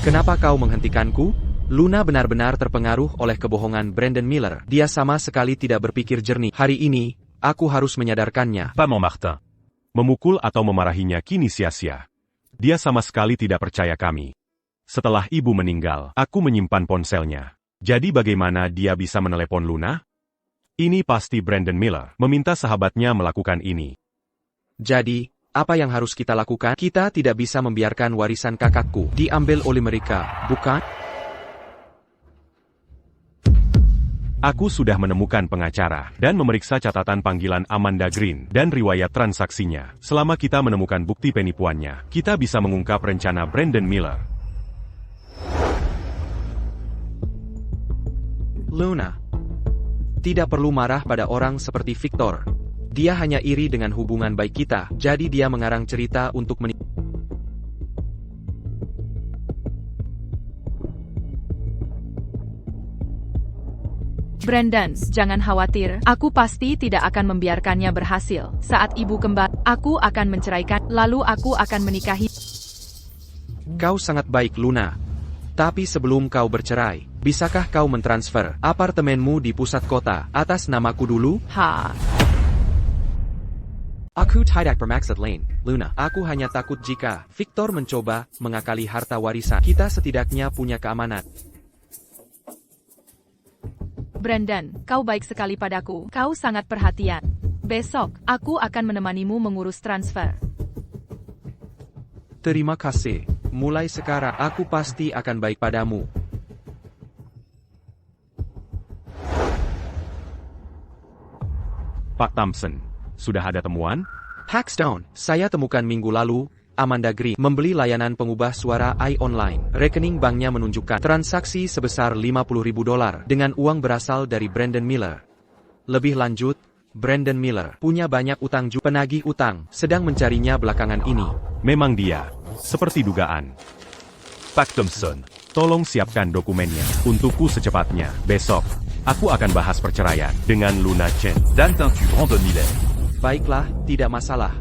Kenapa kau menghentikanku? Luna benar-benar terpengaruh oleh kebohongan Brandon Miller. Dia sama sekali tidak berpikir jernih. Hari ini, aku harus menyadarkannya. Pam Martin. Memukul atau memarahinya kini sia-sia. Dia sama sekali tidak percaya kami. Setelah ibu meninggal, aku menyimpan ponselnya. Jadi bagaimana dia bisa menelepon Luna? Ini pasti Brandon Miller meminta sahabatnya melakukan ini. Jadi, apa yang harus kita lakukan? Kita tidak bisa membiarkan warisan kakakku diambil oleh mereka, bukan? Aku sudah menemukan pengacara dan memeriksa catatan panggilan Amanda Green dan riwayat transaksinya. Selama kita menemukan bukti penipuannya, kita bisa mengungkap rencana Brandon Miller. Luna, tidak perlu marah pada orang seperti Victor. Dia hanya iri dengan hubungan baik kita, jadi dia mengarang cerita untuk menipu. Brandon, jangan khawatir, aku pasti tidak akan membiarkannya berhasil. Saat ibu kembali, aku akan menceraikan, lalu aku akan menikahi. Kau sangat baik, Luna. Tapi sebelum kau bercerai, bisakah kau mentransfer apartemenmu di pusat kota atas namaku dulu? Aku tidak bermaksud lain, Luna. Aku hanya takut jika Victor mencoba mengakali harta warisan. Kita setidaknya punya keamanan. Brandon, kau baik sekali padaku. Kau sangat perhatian. Besok, aku akan menemanimu mengurus transfer. Terima kasih. Mulai sekarang, aku pasti akan baik padamu. Pak Thompson, sudah ada temuan? Hackstone, saya temukan minggu lalu, Amanda Green membeli layanan pengubah suara iOnline. Rekening banknya menunjukkan transaksi sebesar $50.000 dengan uang berasal dari Brandon Miller. Lebih lanjut, Brandon Miller punya banyak utang juga. Penagih utang sedang mencarinya belakangan ini. Memang dia, seperti dugaan. Pak Thompson. Tolong siapkan dokumennya untukku secepatnya. Besok, aku akan bahas perceraian dengan Luna Chen. Dan teintu Brandon Miller. Baiklah, tidak masalah.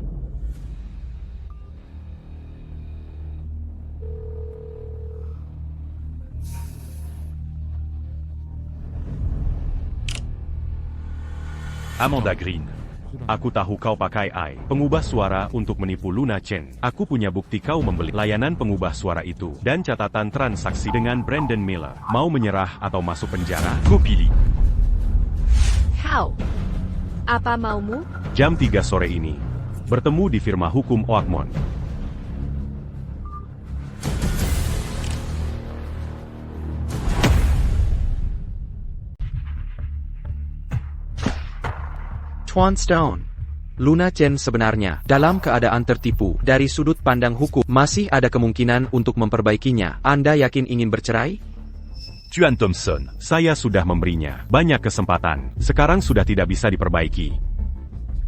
Amanda Green. Aku tahu kau pakai pengubah suara untuk menipu Luna Chen. Aku punya bukti kau membeli layanan pengubah suara itu dan catatan transaksi dengan Brandon Miller. Mau menyerah atau masuk penjara? Ku pilih. Kau. Apa maumu? Jam 3 sore ini. Bertemu di firma hukum Oakmont. Tuan Stone. Luna Chen sebenarnya dalam keadaan tertipu. Dari sudut pandang hukum, masih ada kemungkinan untuk memperbaikinya. Anda yakin ingin bercerai? Tuan Thompson. Saya sudah memberinya banyak kesempatan. Sekarang sudah tidak bisa diperbaiki.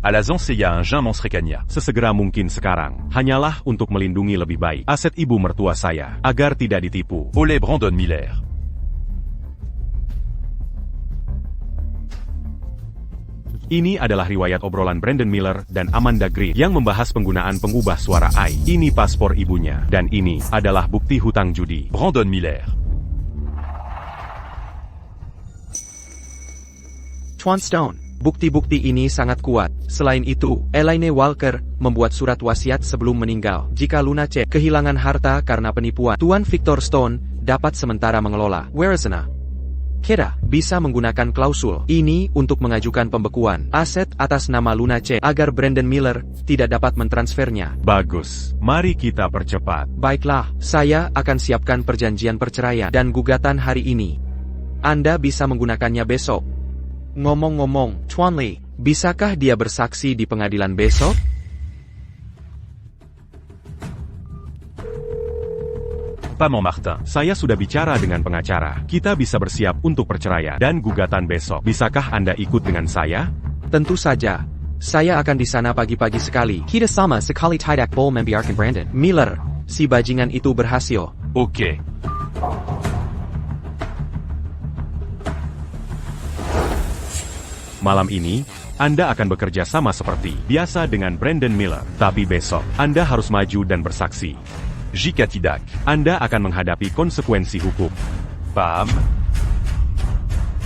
À la Zanseya un jeun Monsrekania. Sesegera mungkin sekarang. Hanyalah untuk melindungi lebih baik aset ibu mertua saya, agar tidak ditipu. Oleh Brandon Miller. Ini adalah riwayat obrolan Brandon Miller dan Amanda Green yang membahas penggunaan pengubah suara AI. Ini paspor ibunya, dan ini adalah bukti hutang judi. Brandon Miller. Tuan Stone, bukti-bukti ini sangat kuat. Selain itu, Elaine Walker membuat surat wasiat sebelum meninggal. Jika Luna Chen kehilangan harta karena penipuan, Tuan Victor Stone dapat sementara mengelola Arizona. Kita bisa menggunakan klausul ini untuk mengajukan pembekuan aset atas nama Luna Chen agar Brandon Miller tidak dapat mentransfernya. Bagus, mari kita percepat. Baiklah, saya akan siapkan perjanjian perceraian dan gugatan hari ini. Anda bisa menggunakannya besok. Ngomong-ngomong, Chuan Li, bisakah dia bersaksi di pengadilan besok? Paman Martin. Saya sudah bicara dengan pengacara. Kita bisa bersiap untuk perceraian dan gugatan besok. Bisakah Anda ikut dengan saya? Tentu saja. Saya akan di sana pagi-pagi sekali. Kita sama sekali tidak boleh membiarkan Brandon Miller, si bajingan itu berhasil. Ok. Malam ini, Anda akan bekerja sama seperti biasa dengan Brandon Miller. Tapi besok, Anda harus maju dan bersaksi. Jika tidak, Anda akan menghadapi konsekuensi hukum. paham?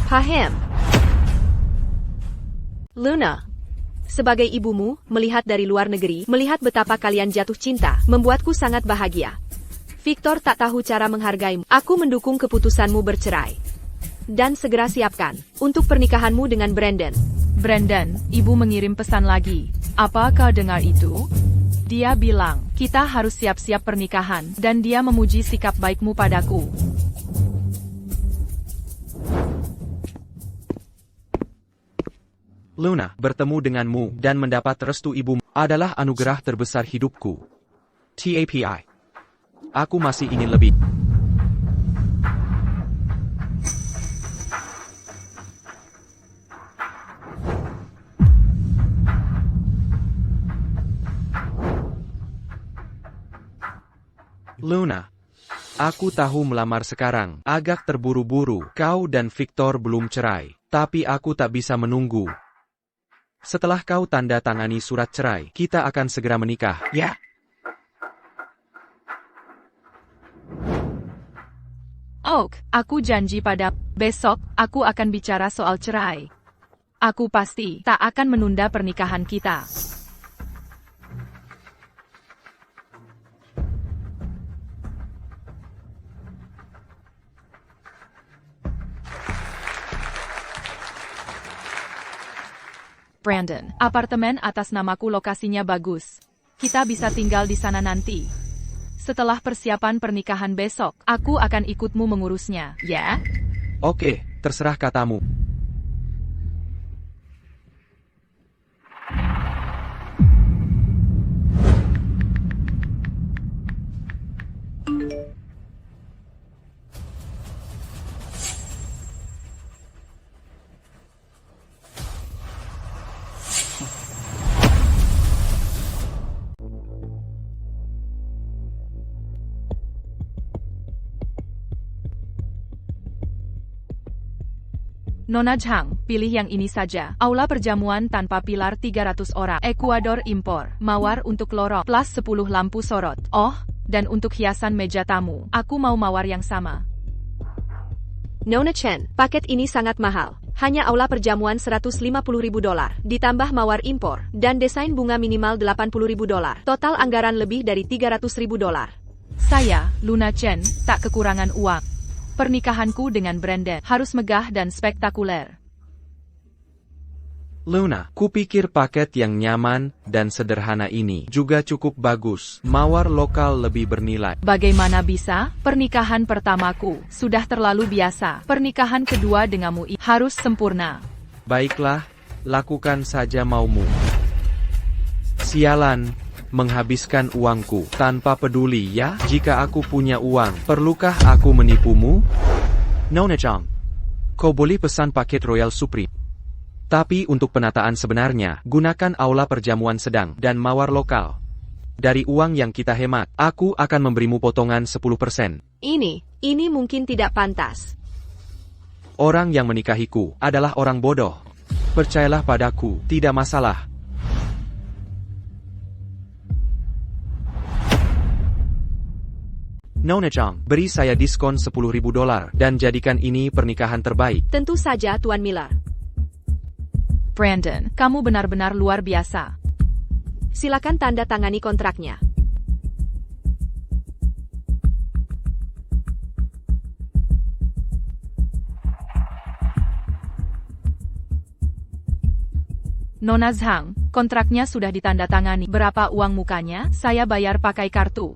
Paham. Luna, sebagai ibumu, melihat dari luar negeri, melihat betapa kalian jatuh cinta, membuatku sangat bahagia. Victor tak tahu cara menghargaimu. Aku mendukung keputusanmu bercerai. Dan segera siapkan untuk pernikahanmu dengan Brandon. Brandon, ibu mengirim pesan lagi. Apa kau dengar itu? Dia bilang, kita harus siap-siap pernikahan, dan dia memuji sikap baikmu padaku. Luna, bertemu denganmu dan mendapat restu ibumu adalah anugerah terbesar hidupku. TAPI. Aku masih ingin lebih. Luna, aku tahu melamar sekarang agak terburu-buru. Kau dan Victor belum cerai, tapi aku tak bisa menunggu. Setelah kau tanda tangani surat cerai, kita akan segera menikah, ya? Oak, aku janji pada besok, aku akan bicara soal cerai. Aku pasti tak akan menunda pernikahan kita. Brandon, apartemen atas namaku lokasinya bagus. Kita bisa tinggal di sana nanti. Setelah persiapan pernikahan besok, aku akan ikutmu mengurusnya, ya? Oke, terserah katamu. Nona Chang, pilih yang ini saja. Aula perjamuan tanpa pilar 300 orang. Ekuador impor. Mawar untuk lorong. Plus 10 lampu sorot. Oh, dan untuk hiasan meja tamu. Aku mau mawar yang sama. Nona Chen, paket ini sangat mahal. Hanya aula perjamuan $150.000, ditambah mawar impor, dan desain bunga minimal $80.000. Total anggaran lebih dari $300.000. Saya, Luna Chen, tak kekurangan uang. Pernikahanku dengan Brandon harus megah dan spektakuler. Luna, kupikir paket yang nyaman dan sederhana ini juga cukup bagus. Mawar lokal lebih bernilai. Bagaimana bisa? Pernikahan pertamaku sudah terlalu biasa. Pernikahan kedua denganmu harus sempurna. Baiklah, lakukan saja maumu. Sialan, menghabiskan uangku tanpa peduli ya. Jika aku punya uang, perlukah aku menipumu? Nona Chang, kau boleh pesan paket Royal Supreme. Tapi untuk penataan sebenarnya, gunakan aula perjamuan sedang dan mawar lokal. Dari uang yang kita hemat, aku akan memberimu potongan 10%. Ini mungkin tidak pantas. Orang yang menikahiku adalah orang bodoh. Percayalah padaku, tidak masalah. Nona Chang, beri saya diskon $10.000 dan jadikan ini pernikahan terbaik. Tentu saja, Tuan Miller. Brandon, kamu benar-benar luar biasa. Silakan tanda tangani kontraknya. Nona Zhang, kontraknya sudah ditandatangani. Berapa uang mukanya? Saya bayar pakai kartu.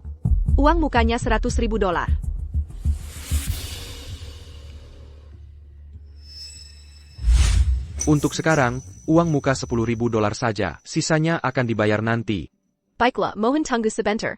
Uang mukanya $100.000. Untuk sekarang, uang muka $10.000 saja, sisanya akan dibayar nanti. Baiklah, mohon tunggu sebentar.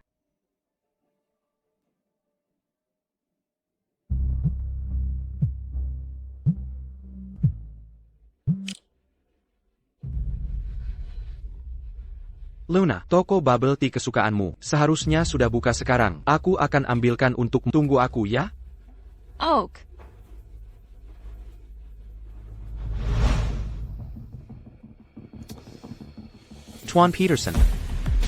Luna, toko bubble tea kesukaanmu, seharusnya sudah buka sekarang. Aku akan ambilkan untukmu. Tunggu aku ya. Oak. Tuan Peterson.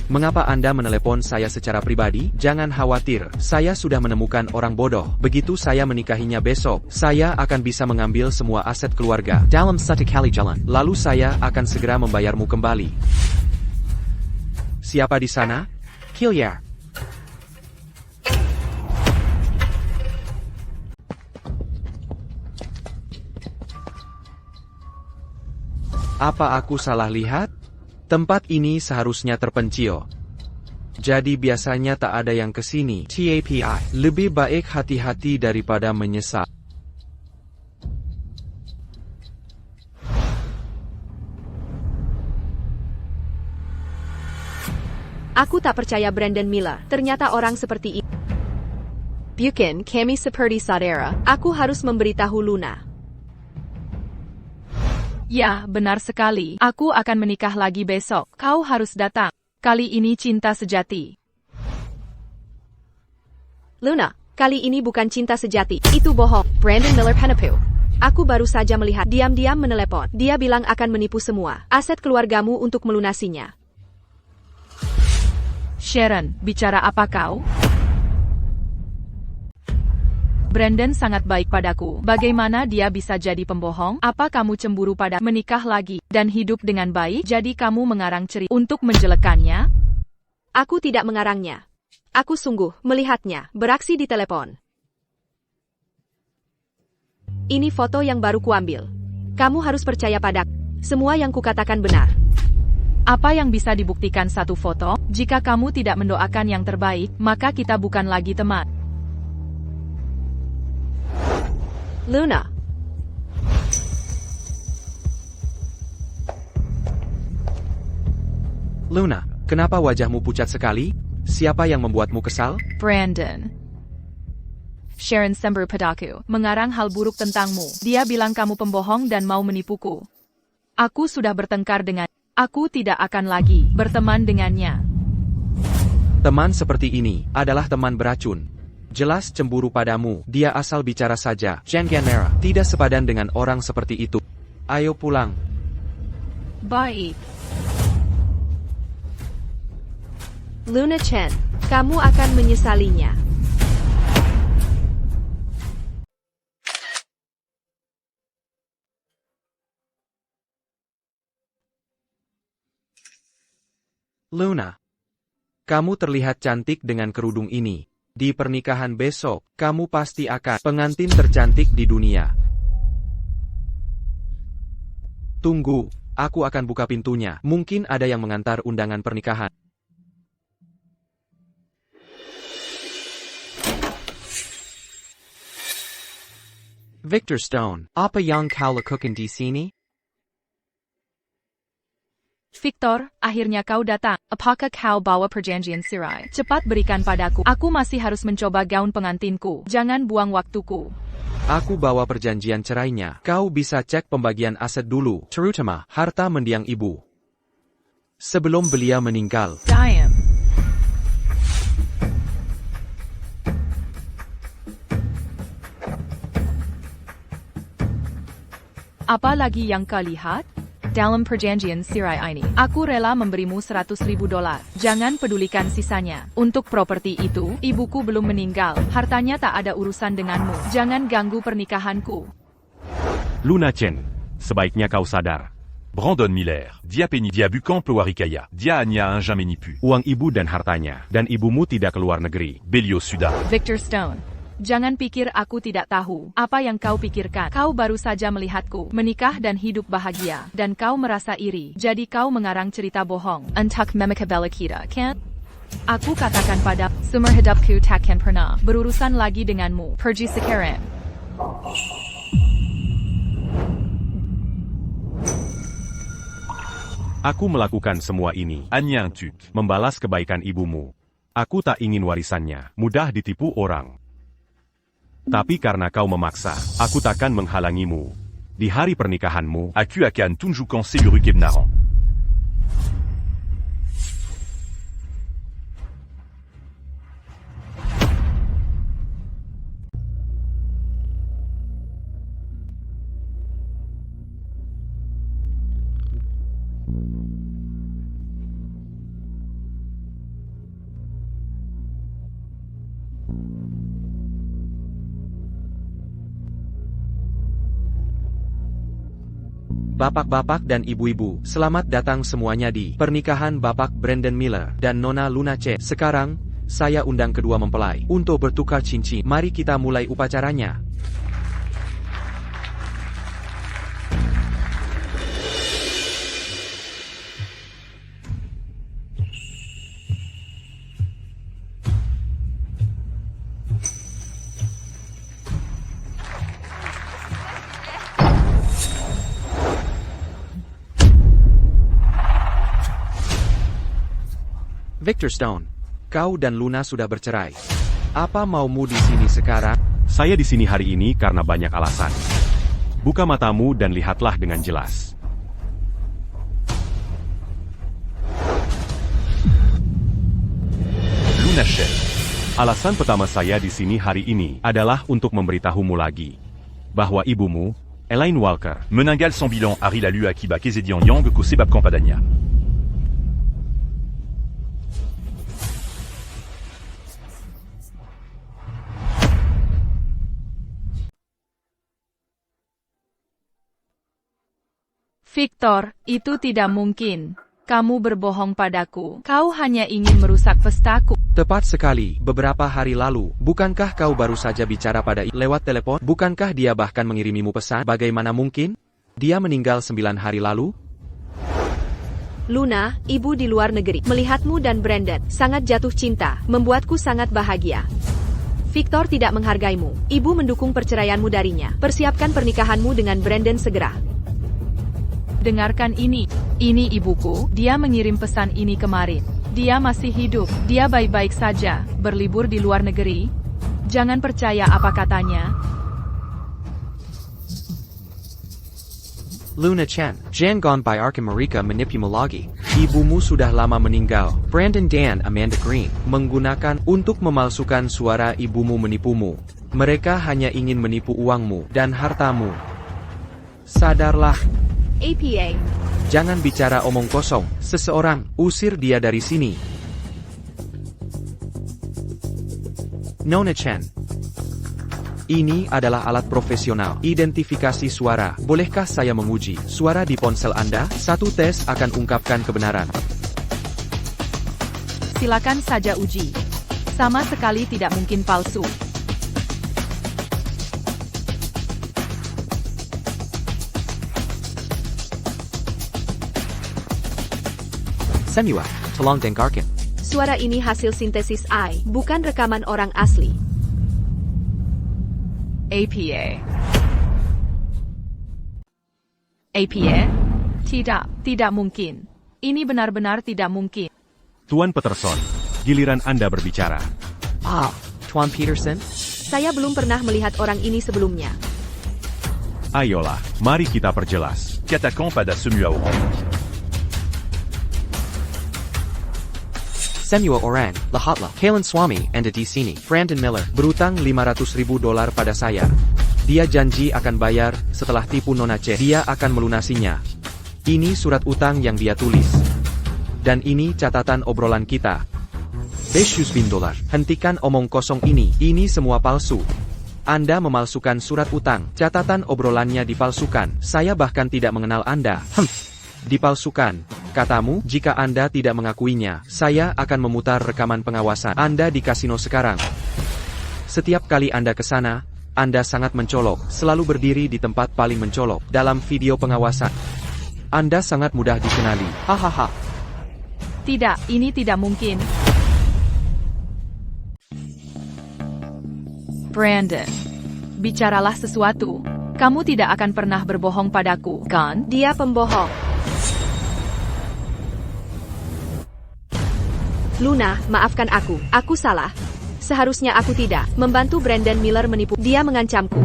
Mengapa Anda menelepon saya secara pribadi? Jangan khawatir, saya sudah menemukan orang bodoh. Begitu saya menikahinya besok, saya akan bisa mengambil semua aset keluarga. Dalam satu kali jalan. Lalu saya akan segera membayarmu kembali. Siapa di sana? Killiar. Apa aku salah lihat? Tempat ini seharusnya terpencil. Jadi biasanya tak ada yang kesini. TAPI. Lebih baik hati-hati daripada menyesal. Aku tak percaya Brandon Miller. Ternyata orang seperti ini. Bukan, kami seperti saudara. Aku harus memberitahu Luna. Ya, benar sekali. Aku akan menikah lagi besok. Kau harus datang. Kali ini cinta sejati. Luna, kali ini bukan cinta sejati. Itu bohong. Brandon Miller penipu. Aku baru saja melihat. Diam-diam menelepon. Dia bilang akan menipu semua aset keluargamu untuk melunasinya. Sharon, bicara apa kau? Brandon sangat baik padaku. Bagaimana dia bisa jadi pembohong? Apa kamu cemburu pada menikah lagi dan hidup dengan baik? Jadi kamu mengarang cerita untuk menjelekkannya? Aku tidak mengarangnya. Aku sungguh melihatnya beraksi di telepon. Ini foto yang baru kuambil. Kamu harus percaya padaku. Semua yang kukatakan benar. Apa yang bisa dibuktikan satu foto? Jika kamu tidak mendoakan yang terbaik, maka kita bukan lagi teman. Luna. Luna, kenapa wajahmu pucat sekali? Siapa yang membuatmu kesal? Brandon. Sharon sembur padaku, mengarang hal buruk tentangmu. Dia bilang kamu pembohong dan mau menipuku. Aku sudah bertengkar dengan. Aku tidak akan lagi berteman dengannya. Teman seperti ini adalah teman beracun. Jelas cemburu padamu, dia asal bicara saja. Jangan merah, tidak sepadan dengan orang seperti itu. Ayo pulang. Baik. Luna Chen, kamu akan menyesalinya. Luna, kamu terlihat cantik dengan kerudung ini. Di pernikahan besok, kamu pasti akan pengantin tercantik di dunia. Tunggu, aku akan buka pintunya. Mungkin ada yang mengantar undangan pernikahan. Victor Stone, apa yang kau lakukan di sini? Victor, akhirnya kau datang. Apakah kau bawa perjanjian cerai? Cepat berikan padaku. Aku masih harus mencoba gaun pengantinku. Jangan buang waktuku. Aku bawa perjanjian cerainya. Kau bisa cek pembagian aset dulu, terutama harta mendiang ibu. Sebelum beliau meninggal. Damn. Apa lagi yang kau lihat? Dalam perjanjian cerai ini, aku rela memberimu $100.000. Jangan pedulikan sisanya. Untuk properti itu, ibuku belum meninggal. Hartanya tak ada urusan denganmu. Jangan ganggu pernikahanku. Luna Chen, sebaiknya kau sadar. Brandon Miller, dia Penny, dia Bucan Pewarikaya, dia Anya Injamenipu. Uang ibu dan hartanya, dan ibumu tidak keluar negeri. Belio Suda. Victor Stone. Jangan pikir aku tidak tahu apa yang kau pikirkan. Kau baru saja melihatku menikah dan hidup bahagia, dan kau merasa iri. Jadi kau mengarang cerita bohong. Untuk memekabela kita, kan? Aku katakan pada, sumber hidupku takkan pernah berurusan lagi denganmu. Pergi sekarang. Aku melakukan semua ini. Agnien Tuk. Membalas kebaikan ibumu. Aku tak ingin warisannya. Mudah ditipu orang. Tapi karena kau memaksa, aku takkan menghalangimu. Di hari pernikahanmu, Aku akan tunjukkan seluruh kebenaran. Bapak-bapak dan ibu-ibu, selamat datang semuanya di pernikahan Bapak Brandon Miller dan Nona Luna Chen. Sekarang, saya undang kedua mempelai untuk bertukar cincin. Mari kita mulai upacaranya. Victor Stone, kau dan Luna sudah bercerai. Apa maumu di sini sekarang? saya di sini hari ini karena banyak alasan. Buka matamu dan lihatlah dengan jelas. Luna Chen. Alasan pertama saya di sini hari ini adalah untuk memberitahumu lagi bahwa ibumu, Elaine Walker, Meninggal sans bilan Harry Lalu Akiba Kezedian Yang Ko Sebab Kampadanya. Victor, itu tidak mungkin. Kamu berbohong padaku. Kau hanya ingin merusak pestaku. Tepat sekali, beberapa hari lalu, bukankah kau baru saja bicara pada lewat telepon? Bukankah dia bahkan mengirimimu pesan? Bagaimana mungkin? Dia meninggal 9 hari lalu? Luna, ibu di luar negeri, melihatmu dan Brandon sangat jatuh cinta, membuatku sangat bahagia. Victor tidak menghargaimu. Ibu mendukung perceraianmu darinya. Persiapkan pernikahanmu dengan Brandon segera. Dengarkan ini. Ini ibuku. Dia mengirim pesan ini kemarin. Dia masih hidup. Dia baik-baik saja. Berlibur di luar negeri. Jangan percaya apa katanya. Luna Chen, Jangan by Arkham Marika menipumu lagi. Ibumu sudah lama meninggal. Brandon dan Amanda Green menggunakan untuk memalsukan suara ibumu menipumu. Mereka hanya ingin menipu uangmu dan hartamu. Sadarlah. APA. Jangan bicara omong kosong. Seseorang, usir dia dari sini. Nona Chen. Ini adalah alat profesional. Identifikasi suara. Bolehkah saya menguji suara di ponsel Anda? Satu tes akan ungkapkan kebenaran. Silakan saja uji. Sama sekali tidak mungkin palsu. Semua, tolong dengarkan. Suara ini hasil sintesis AI, bukan rekaman orang asli. APA. APA? Tidak mungkin. Ini benar-benar tidak mungkin. Tuan Peterson, giliran Anda berbicara. Tuan Peterson? Saya belum pernah melihat orang ini sebelumnya. Ayolah, mari kita perjelas. Qu'attaquant pada semua orang. Semua orang, lahatlah. Kalen Swami, Anda di sini. Brandon Miller, berutang $500,000 pada saya. Dia janji akan bayar, setelah tipu Nona Chen. Dia akan melunasinya. Ini surat utang yang dia tulis. Dan ini catatan obrolan kita. $500,000. Hentikan omong kosong ini semua palsu. Anda memalsukan surat utang, catatan obrolannya dipalsukan. Saya bahkan tidak mengenal Anda. Dipalsukan. Katamu, jika Anda tidak mengakuinya, saya akan memutar rekaman pengawasan Anda di kasino sekarang. Setiap kali Anda ke sana, Anda sangat mencolok, selalu berdiri di tempat paling mencolok dalam video pengawasan. Anda sangat mudah dikenali. Hahaha. Tidak, ini tidak mungkin. Brandon, bicaralah sesuatu. Kamu tidak akan pernah berbohong padaku, kan? Dia pembohong. Luna, maafkan aku. Aku salah. Seharusnya aku tidak membantu Brandon Miller menipu. Dia mengancamku.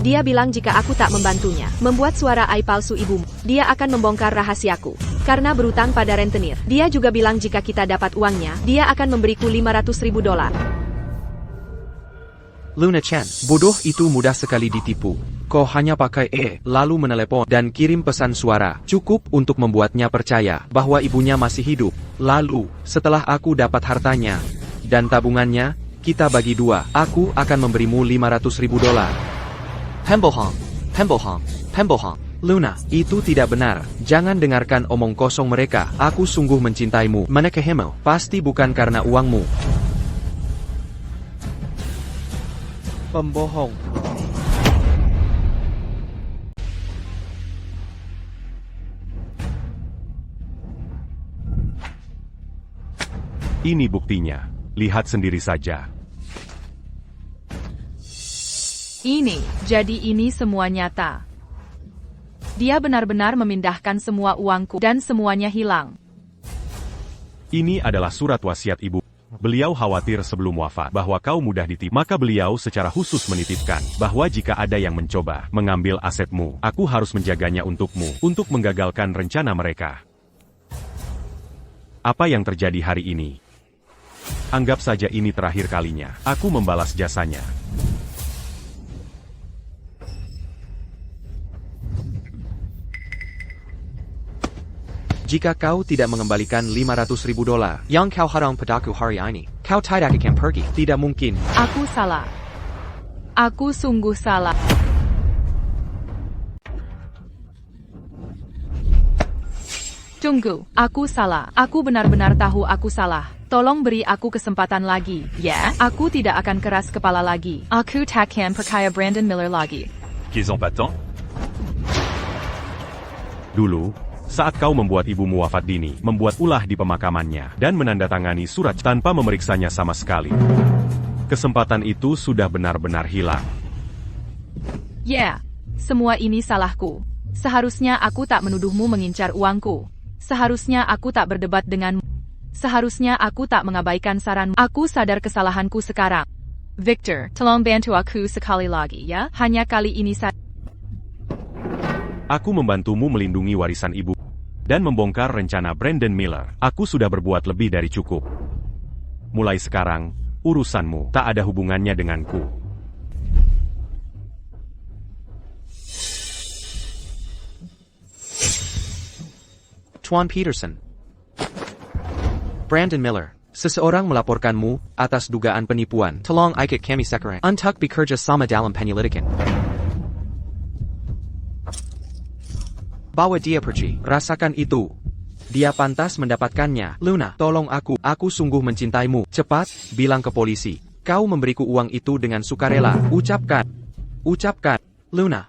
Dia bilang jika aku tak membantunya membuat suara ai palsu ibumu, dia akan membongkar rahasiaku. Karena berutang pada rentenir. Dia juga bilang jika kita dapat uangnya, dia akan memberiku $500.000. Luna Chen, bodoh itu mudah sekali ditipu. Kau hanya pakai lalu menelepon dan kirim pesan suara. Cukup untuk membuatnya percaya bahwa ibunya masih hidup. Lalu, setelah aku dapat hartanya dan tabungannya, kita bagi dua. Aku akan memberimu $500.000. Pembohong, pembohong, pembohong. Luna, itu tidak benar. Jangan dengarkan omong kosong mereka. Aku sungguh mencintaimu. Menikahimu, pasti bukan karena uangmu. Pembohong. Ini buktinya. Lihat sendiri saja. Jadi ini semua nyata. Dia benar-benar memindahkan semua uangku dan semuanya hilang. Ini adalah surat wasiat ibu. Beliau khawatir sebelum wafat bahwa kau mudah ditipu. Maka beliau secara khusus menitipkan bahwa jika ada yang mencoba mengambil asetmu, aku harus menjaganya untukmu, untuk menggagalkan rencana mereka. Apa yang terjadi hari ini? Anggap saja ini terakhir kalinya. Aku membalas jasanya. Jika kau tidak mengembalikan $500.000 yang kau harang padaku hari ini, kau tidak akan pergi. Tidak mungkin. Aku salah. Aku sungguh salah. Tunggu, aku salah. Aku benar-benar tahu aku salah. Tolong beri aku kesempatan lagi, ya? Aku tidak akan keras kepala lagi. Aku takkan percaya Brandon Miller lagi. Qu'ils en battant. Dulu, saat kau membuat ibumu wafat dini, membuat ulah di pemakamannya, dan menandatangani surat tanpa memeriksanya sama sekali. Kesempatan itu sudah benar-benar hilang. Ya, semua ini salahku. Seharusnya aku tak menuduhmu mengincar uangku. Seharusnya aku tak berdebat denganmu. Seharusnya aku tak mengabaikan saranmu. Aku sadar kesalahanku sekarang. Victor, tolong bantu aku sekali lagi ya. Hanya kali ini saja. Aku membantumu melindungi warisan ibu dan membongkar rencana Brandon Miller. Aku sudah berbuat lebih dari cukup. Mulai sekarang, urusanmu tak ada hubungannya denganku. Tuan Peterson. Brandon Miller, seseorang melaporkanmu atas dugaan penipuan. Tolong ikut kami sekarang untuk bekerja sama dalam penyelidikan. Bawa dia pergi. Rasakan itu. Dia pantas mendapatkannya. Luna, tolong aku. Aku sungguh mencintaimu. Cepat, bilang ke polisi. Kau memberiku uang itu dengan sukarela. Ucapkan. Ucapkan. Luna.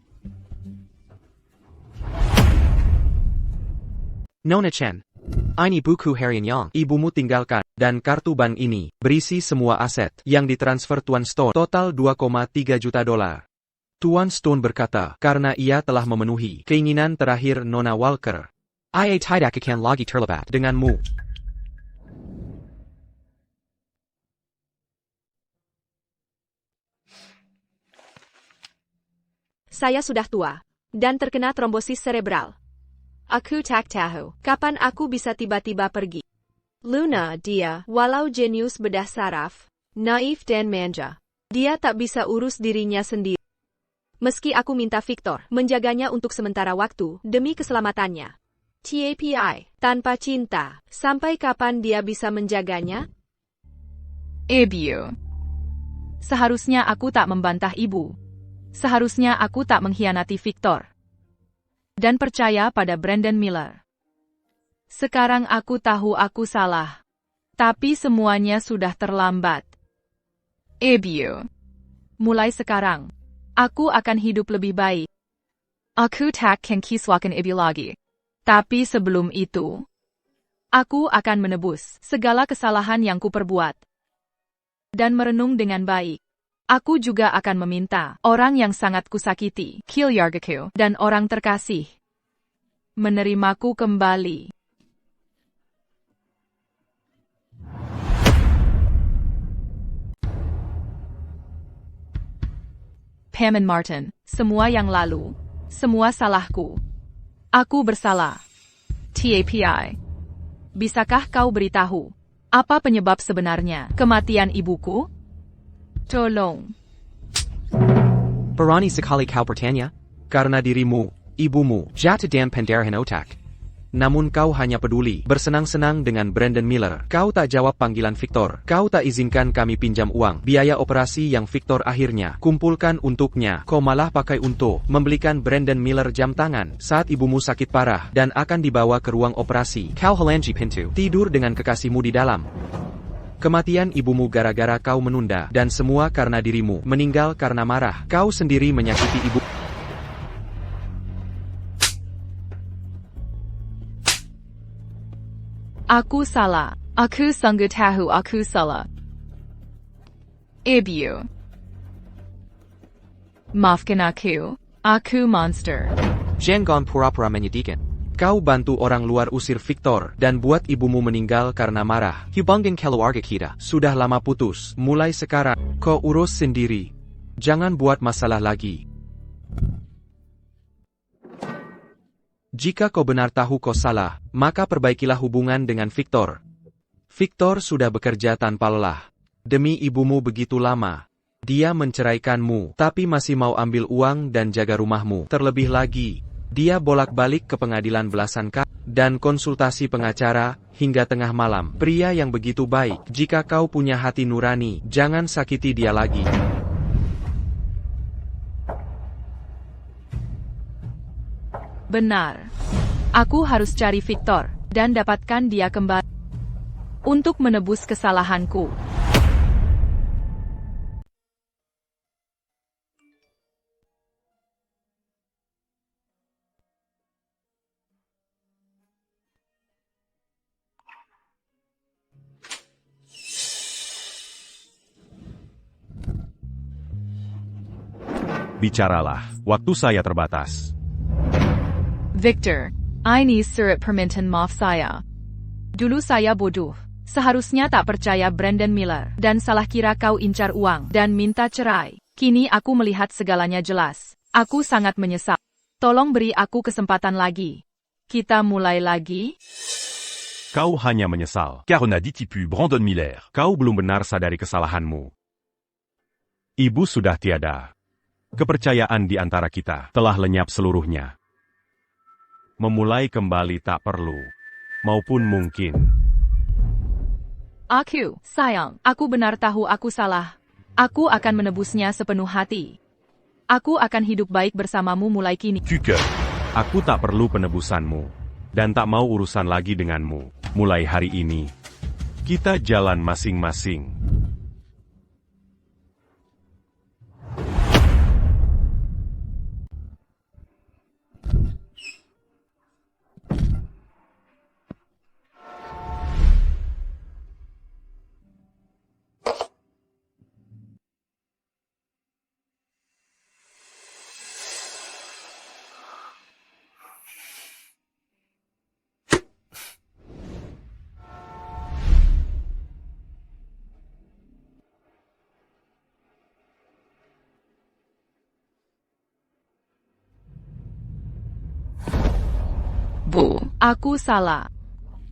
Nona Chen. Ini buku harian yang ibumu tinggalkan. Dan kartu bank ini berisi semua aset yang ditransfer Tuan Stone. Total $2,3 juta. Tuan Stone berkata, karena ia telah memenuhi keinginan terakhir Nona Walker. Ia tidak akan lagi terlibat denganmu. Saya sudah tua dan terkena trombosis cerebral. Aku tak tahu kapan aku bisa tiba-tiba pergi. Luna, dia, walau jenius bedah saraf, naif dan manja, dia tak bisa urus dirinya sendiri. Meski aku minta Victor menjaganya untuk sementara waktu demi keselamatannya. TAPI, tanpa cinta, sampai kapan dia bisa menjaganya? Ibu. Seharusnya aku tak membantah ibu. Seharusnya aku tak mengkhianati Victor. Dan percaya pada Brandon Miller. Sekarang aku tahu aku salah. Tapi semuanya sudah terlambat. Ibu. Mulai sekarang, aku akan hidup lebih baik. Aku tak akan kisahkan ibu lagi. Tapi sebelum itu, aku akan menebus segala kesalahan yang kuperbuat. Dan merenung dengan baik. Aku juga akan meminta orang yang sangat kusakiti, keluargaku, dan orang terkasih, menerimaku kembali. Pam and Martin, semua yang lalu, semua salahku. Aku bersalah. TAPI. Bisakah kau beritahu, apa penyebab sebenarnya kematian ibuku? Tolong. Berani sekali kau bertanya? Karena dirimu, ibumu, jatuh dalam pendarahan otak. Namun kau hanya peduli bersenang-senang dengan Brandon Miller. Kau tak jawab panggilan Victor. Kau tak izinkan kami pinjam uang. Biaya operasi yang Victor akhirnya kumpulkan untuknya. Kau malah pakai untuk membelikan Brandon Miller jam tangan saat ibumu sakit parah dan akan dibawa ke ruang operasi. Kau halangi pintu, tidur dengan kekasihmu di dalam. Kematian ibumu gara-gara kau menunda, dan semua karena dirimu meninggal karena marah. Kau sendiri menyakiti ibu. Aku salah. Aku sungguh tahu aku salah. Ibu. Maafkan aku. Aku monster. Jangan pura-pura menyedihkan. Kau bantu orang luar usir Victor dan buat ibumu meninggal karena marah. Hubungin keluarga kita. Sudah lama putus. Mulai sekarang, kau urus sendiri. Jangan buat masalah lagi. Jika kau benar tahu kau salah, maka perbaikilah hubungan dengan Victor. Victor sudah bekerja tanpa lelah. Demi ibumu begitu lama. Dia menceraikanmu, tapi masih mau ambil uang dan jaga rumahmu. Terlebih lagi, dia bolak-balik ke pengadilan belasan kali dan konsultasi pengacara hingga tengah malam. Pria yang begitu baik, jika kau punya hati nurani, jangan sakiti dia lagi. Benar. Aku harus cari Victor dan dapatkan dia kembali untuk menebus kesalahanku. Bicaralah, waktu saya terbatas. Victor, ini surat permintaan maaf saya. Dulu saya bodoh. Seharusnya tak percaya Brandon Miller dan salah kira kau incar uang dan minta cerai. Kini aku melihat segalanya jelas. Aku sangat menyesal. Tolong beri aku kesempatan lagi. Kita mulai lagi. Kau hanya menyesal. Car on a dit tipu Brandon Miller. Kau belum benar sadari kesalahanmu. Ibu sudah tiada. Kepercayaan di antara kita telah lenyap seluruhnya. Memulai kembali tak perlu. Maupun mungkin. Aku, sayang, aku benar tahu aku salah. Aku akan menebusnya sepenuh hati. Aku akan hidup baik bersamamu mulai kini. Tuker. Aku tak perlu penebusanmu. Dan tak mau urusan lagi denganmu. Mulai hari ini, kita jalan masing-masing. Bu, aku salah.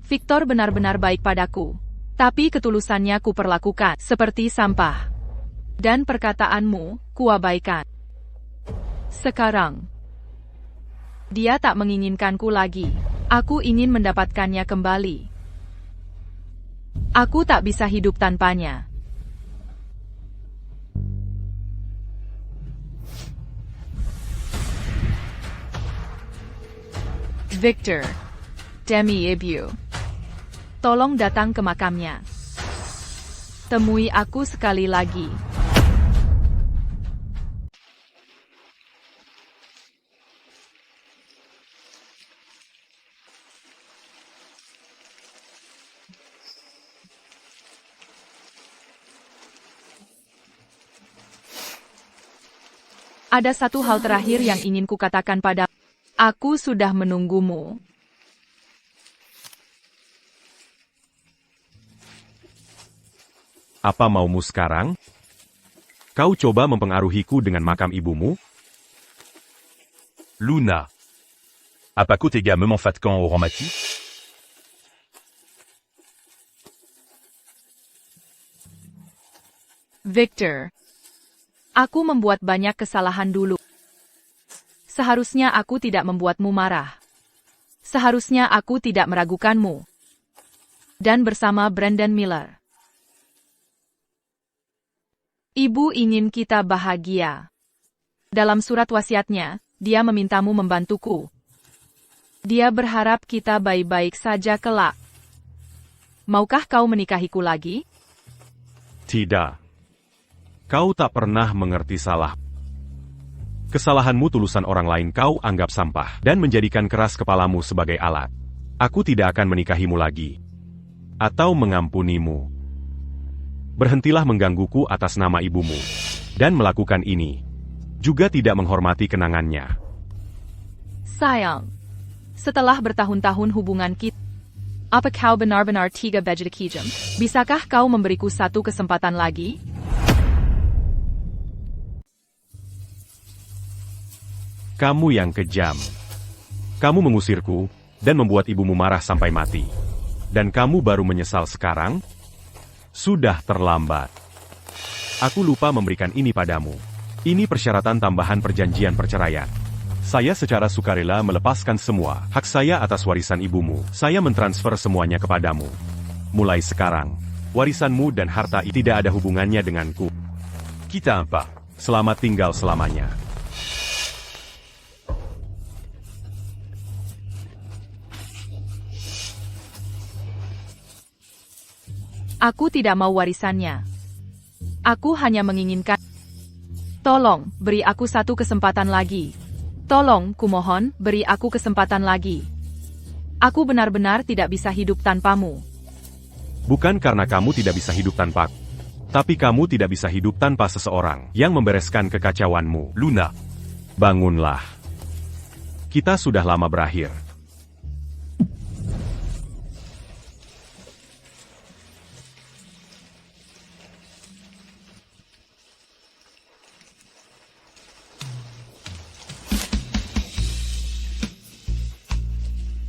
Victor benar-benar baik padaku. Tapi ketulusannya kuperlakukan seperti sampah. Dan perkataanmu, kuabaikan. Sekarang, dia tak menginginkanku lagi. Aku ingin mendapatkannya kembali. Aku tak bisa hidup tanpanya. Victor, demi ibu, tolong datang ke makamnya. Temui aku sekali lagi. Ada satu hal terakhir yang ingin kukatakan pada. Aku sudah menunggumu. Apa maumu sekarang? Kau coba mempengaruhiku dengan makam ibumu? Luna. Apa côté gars me m'enfatquant au Ramati? Victor. Aku membuat banyak kesalahan dulu. Seharusnya aku tidak membuatmu marah. Seharusnya aku tidak meragukanmu. Dan bersama Brandon Miller. Ibu ingin kita bahagia. Dalam surat wasiatnya, dia memintamu membantuku. Dia berharap kita baik-baik saja kelak. Maukah kau menikahiku lagi? Tidak. Kau tak pernah mengerti salah. Kesalahanmu tulusan orang lain kau anggap sampah dan menjadikan keras kepalamu sebagai alat. Aku tidak akan menikahimu lagi. Atau mengampunimu. Berhentilah menggangguku atas nama ibumu. Dan melakukan ini. Juga tidak menghormati kenangannya. Sayang. Setelah bertahun-tahun hubungan kita, apa kau benar-benar tiga bejdekijem? Bisakah kau memberiku satu kesempatan lagi? Kamu yang kejam. Kamu mengusirku, dan membuat ibumu marah sampai mati. Dan kamu baru menyesal sekarang? Sudah terlambat. Aku lupa memberikan ini padamu. Ini persyaratan tambahan perjanjian perceraian. Saya secara sukarela melepaskan semua hak saya atas warisan ibumu. Saya mentransfer semuanya kepadamu. Mulai sekarang, warisanmu dan harta itu tidak ada hubungannya denganku. Kita apa? Selamat tinggal selamanya. Aku tidak mau warisannya. Aku hanya menginginkan. Tolong, beri aku satu kesempatan lagi. Tolong, kumohon, beri aku kesempatan lagi. Aku benar-benar tidak bisa hidup tanpamu. Bukan karena kamu tidak bisa hidup tanpa aku. Tapi kamu tidak bisa hidup tanpa seseorang yang membereskan kekacauanmu. Luna. Bangunlah. Kita sudah lama berakhir.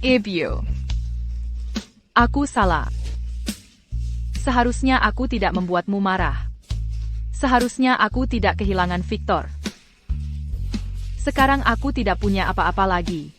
Ibu. Aku salah. Seharusnya aku tidak membuatmu marah. Seharusnya aku tidak kehilangan Victor. Sekarang aku tidak punya apa-apa lagi.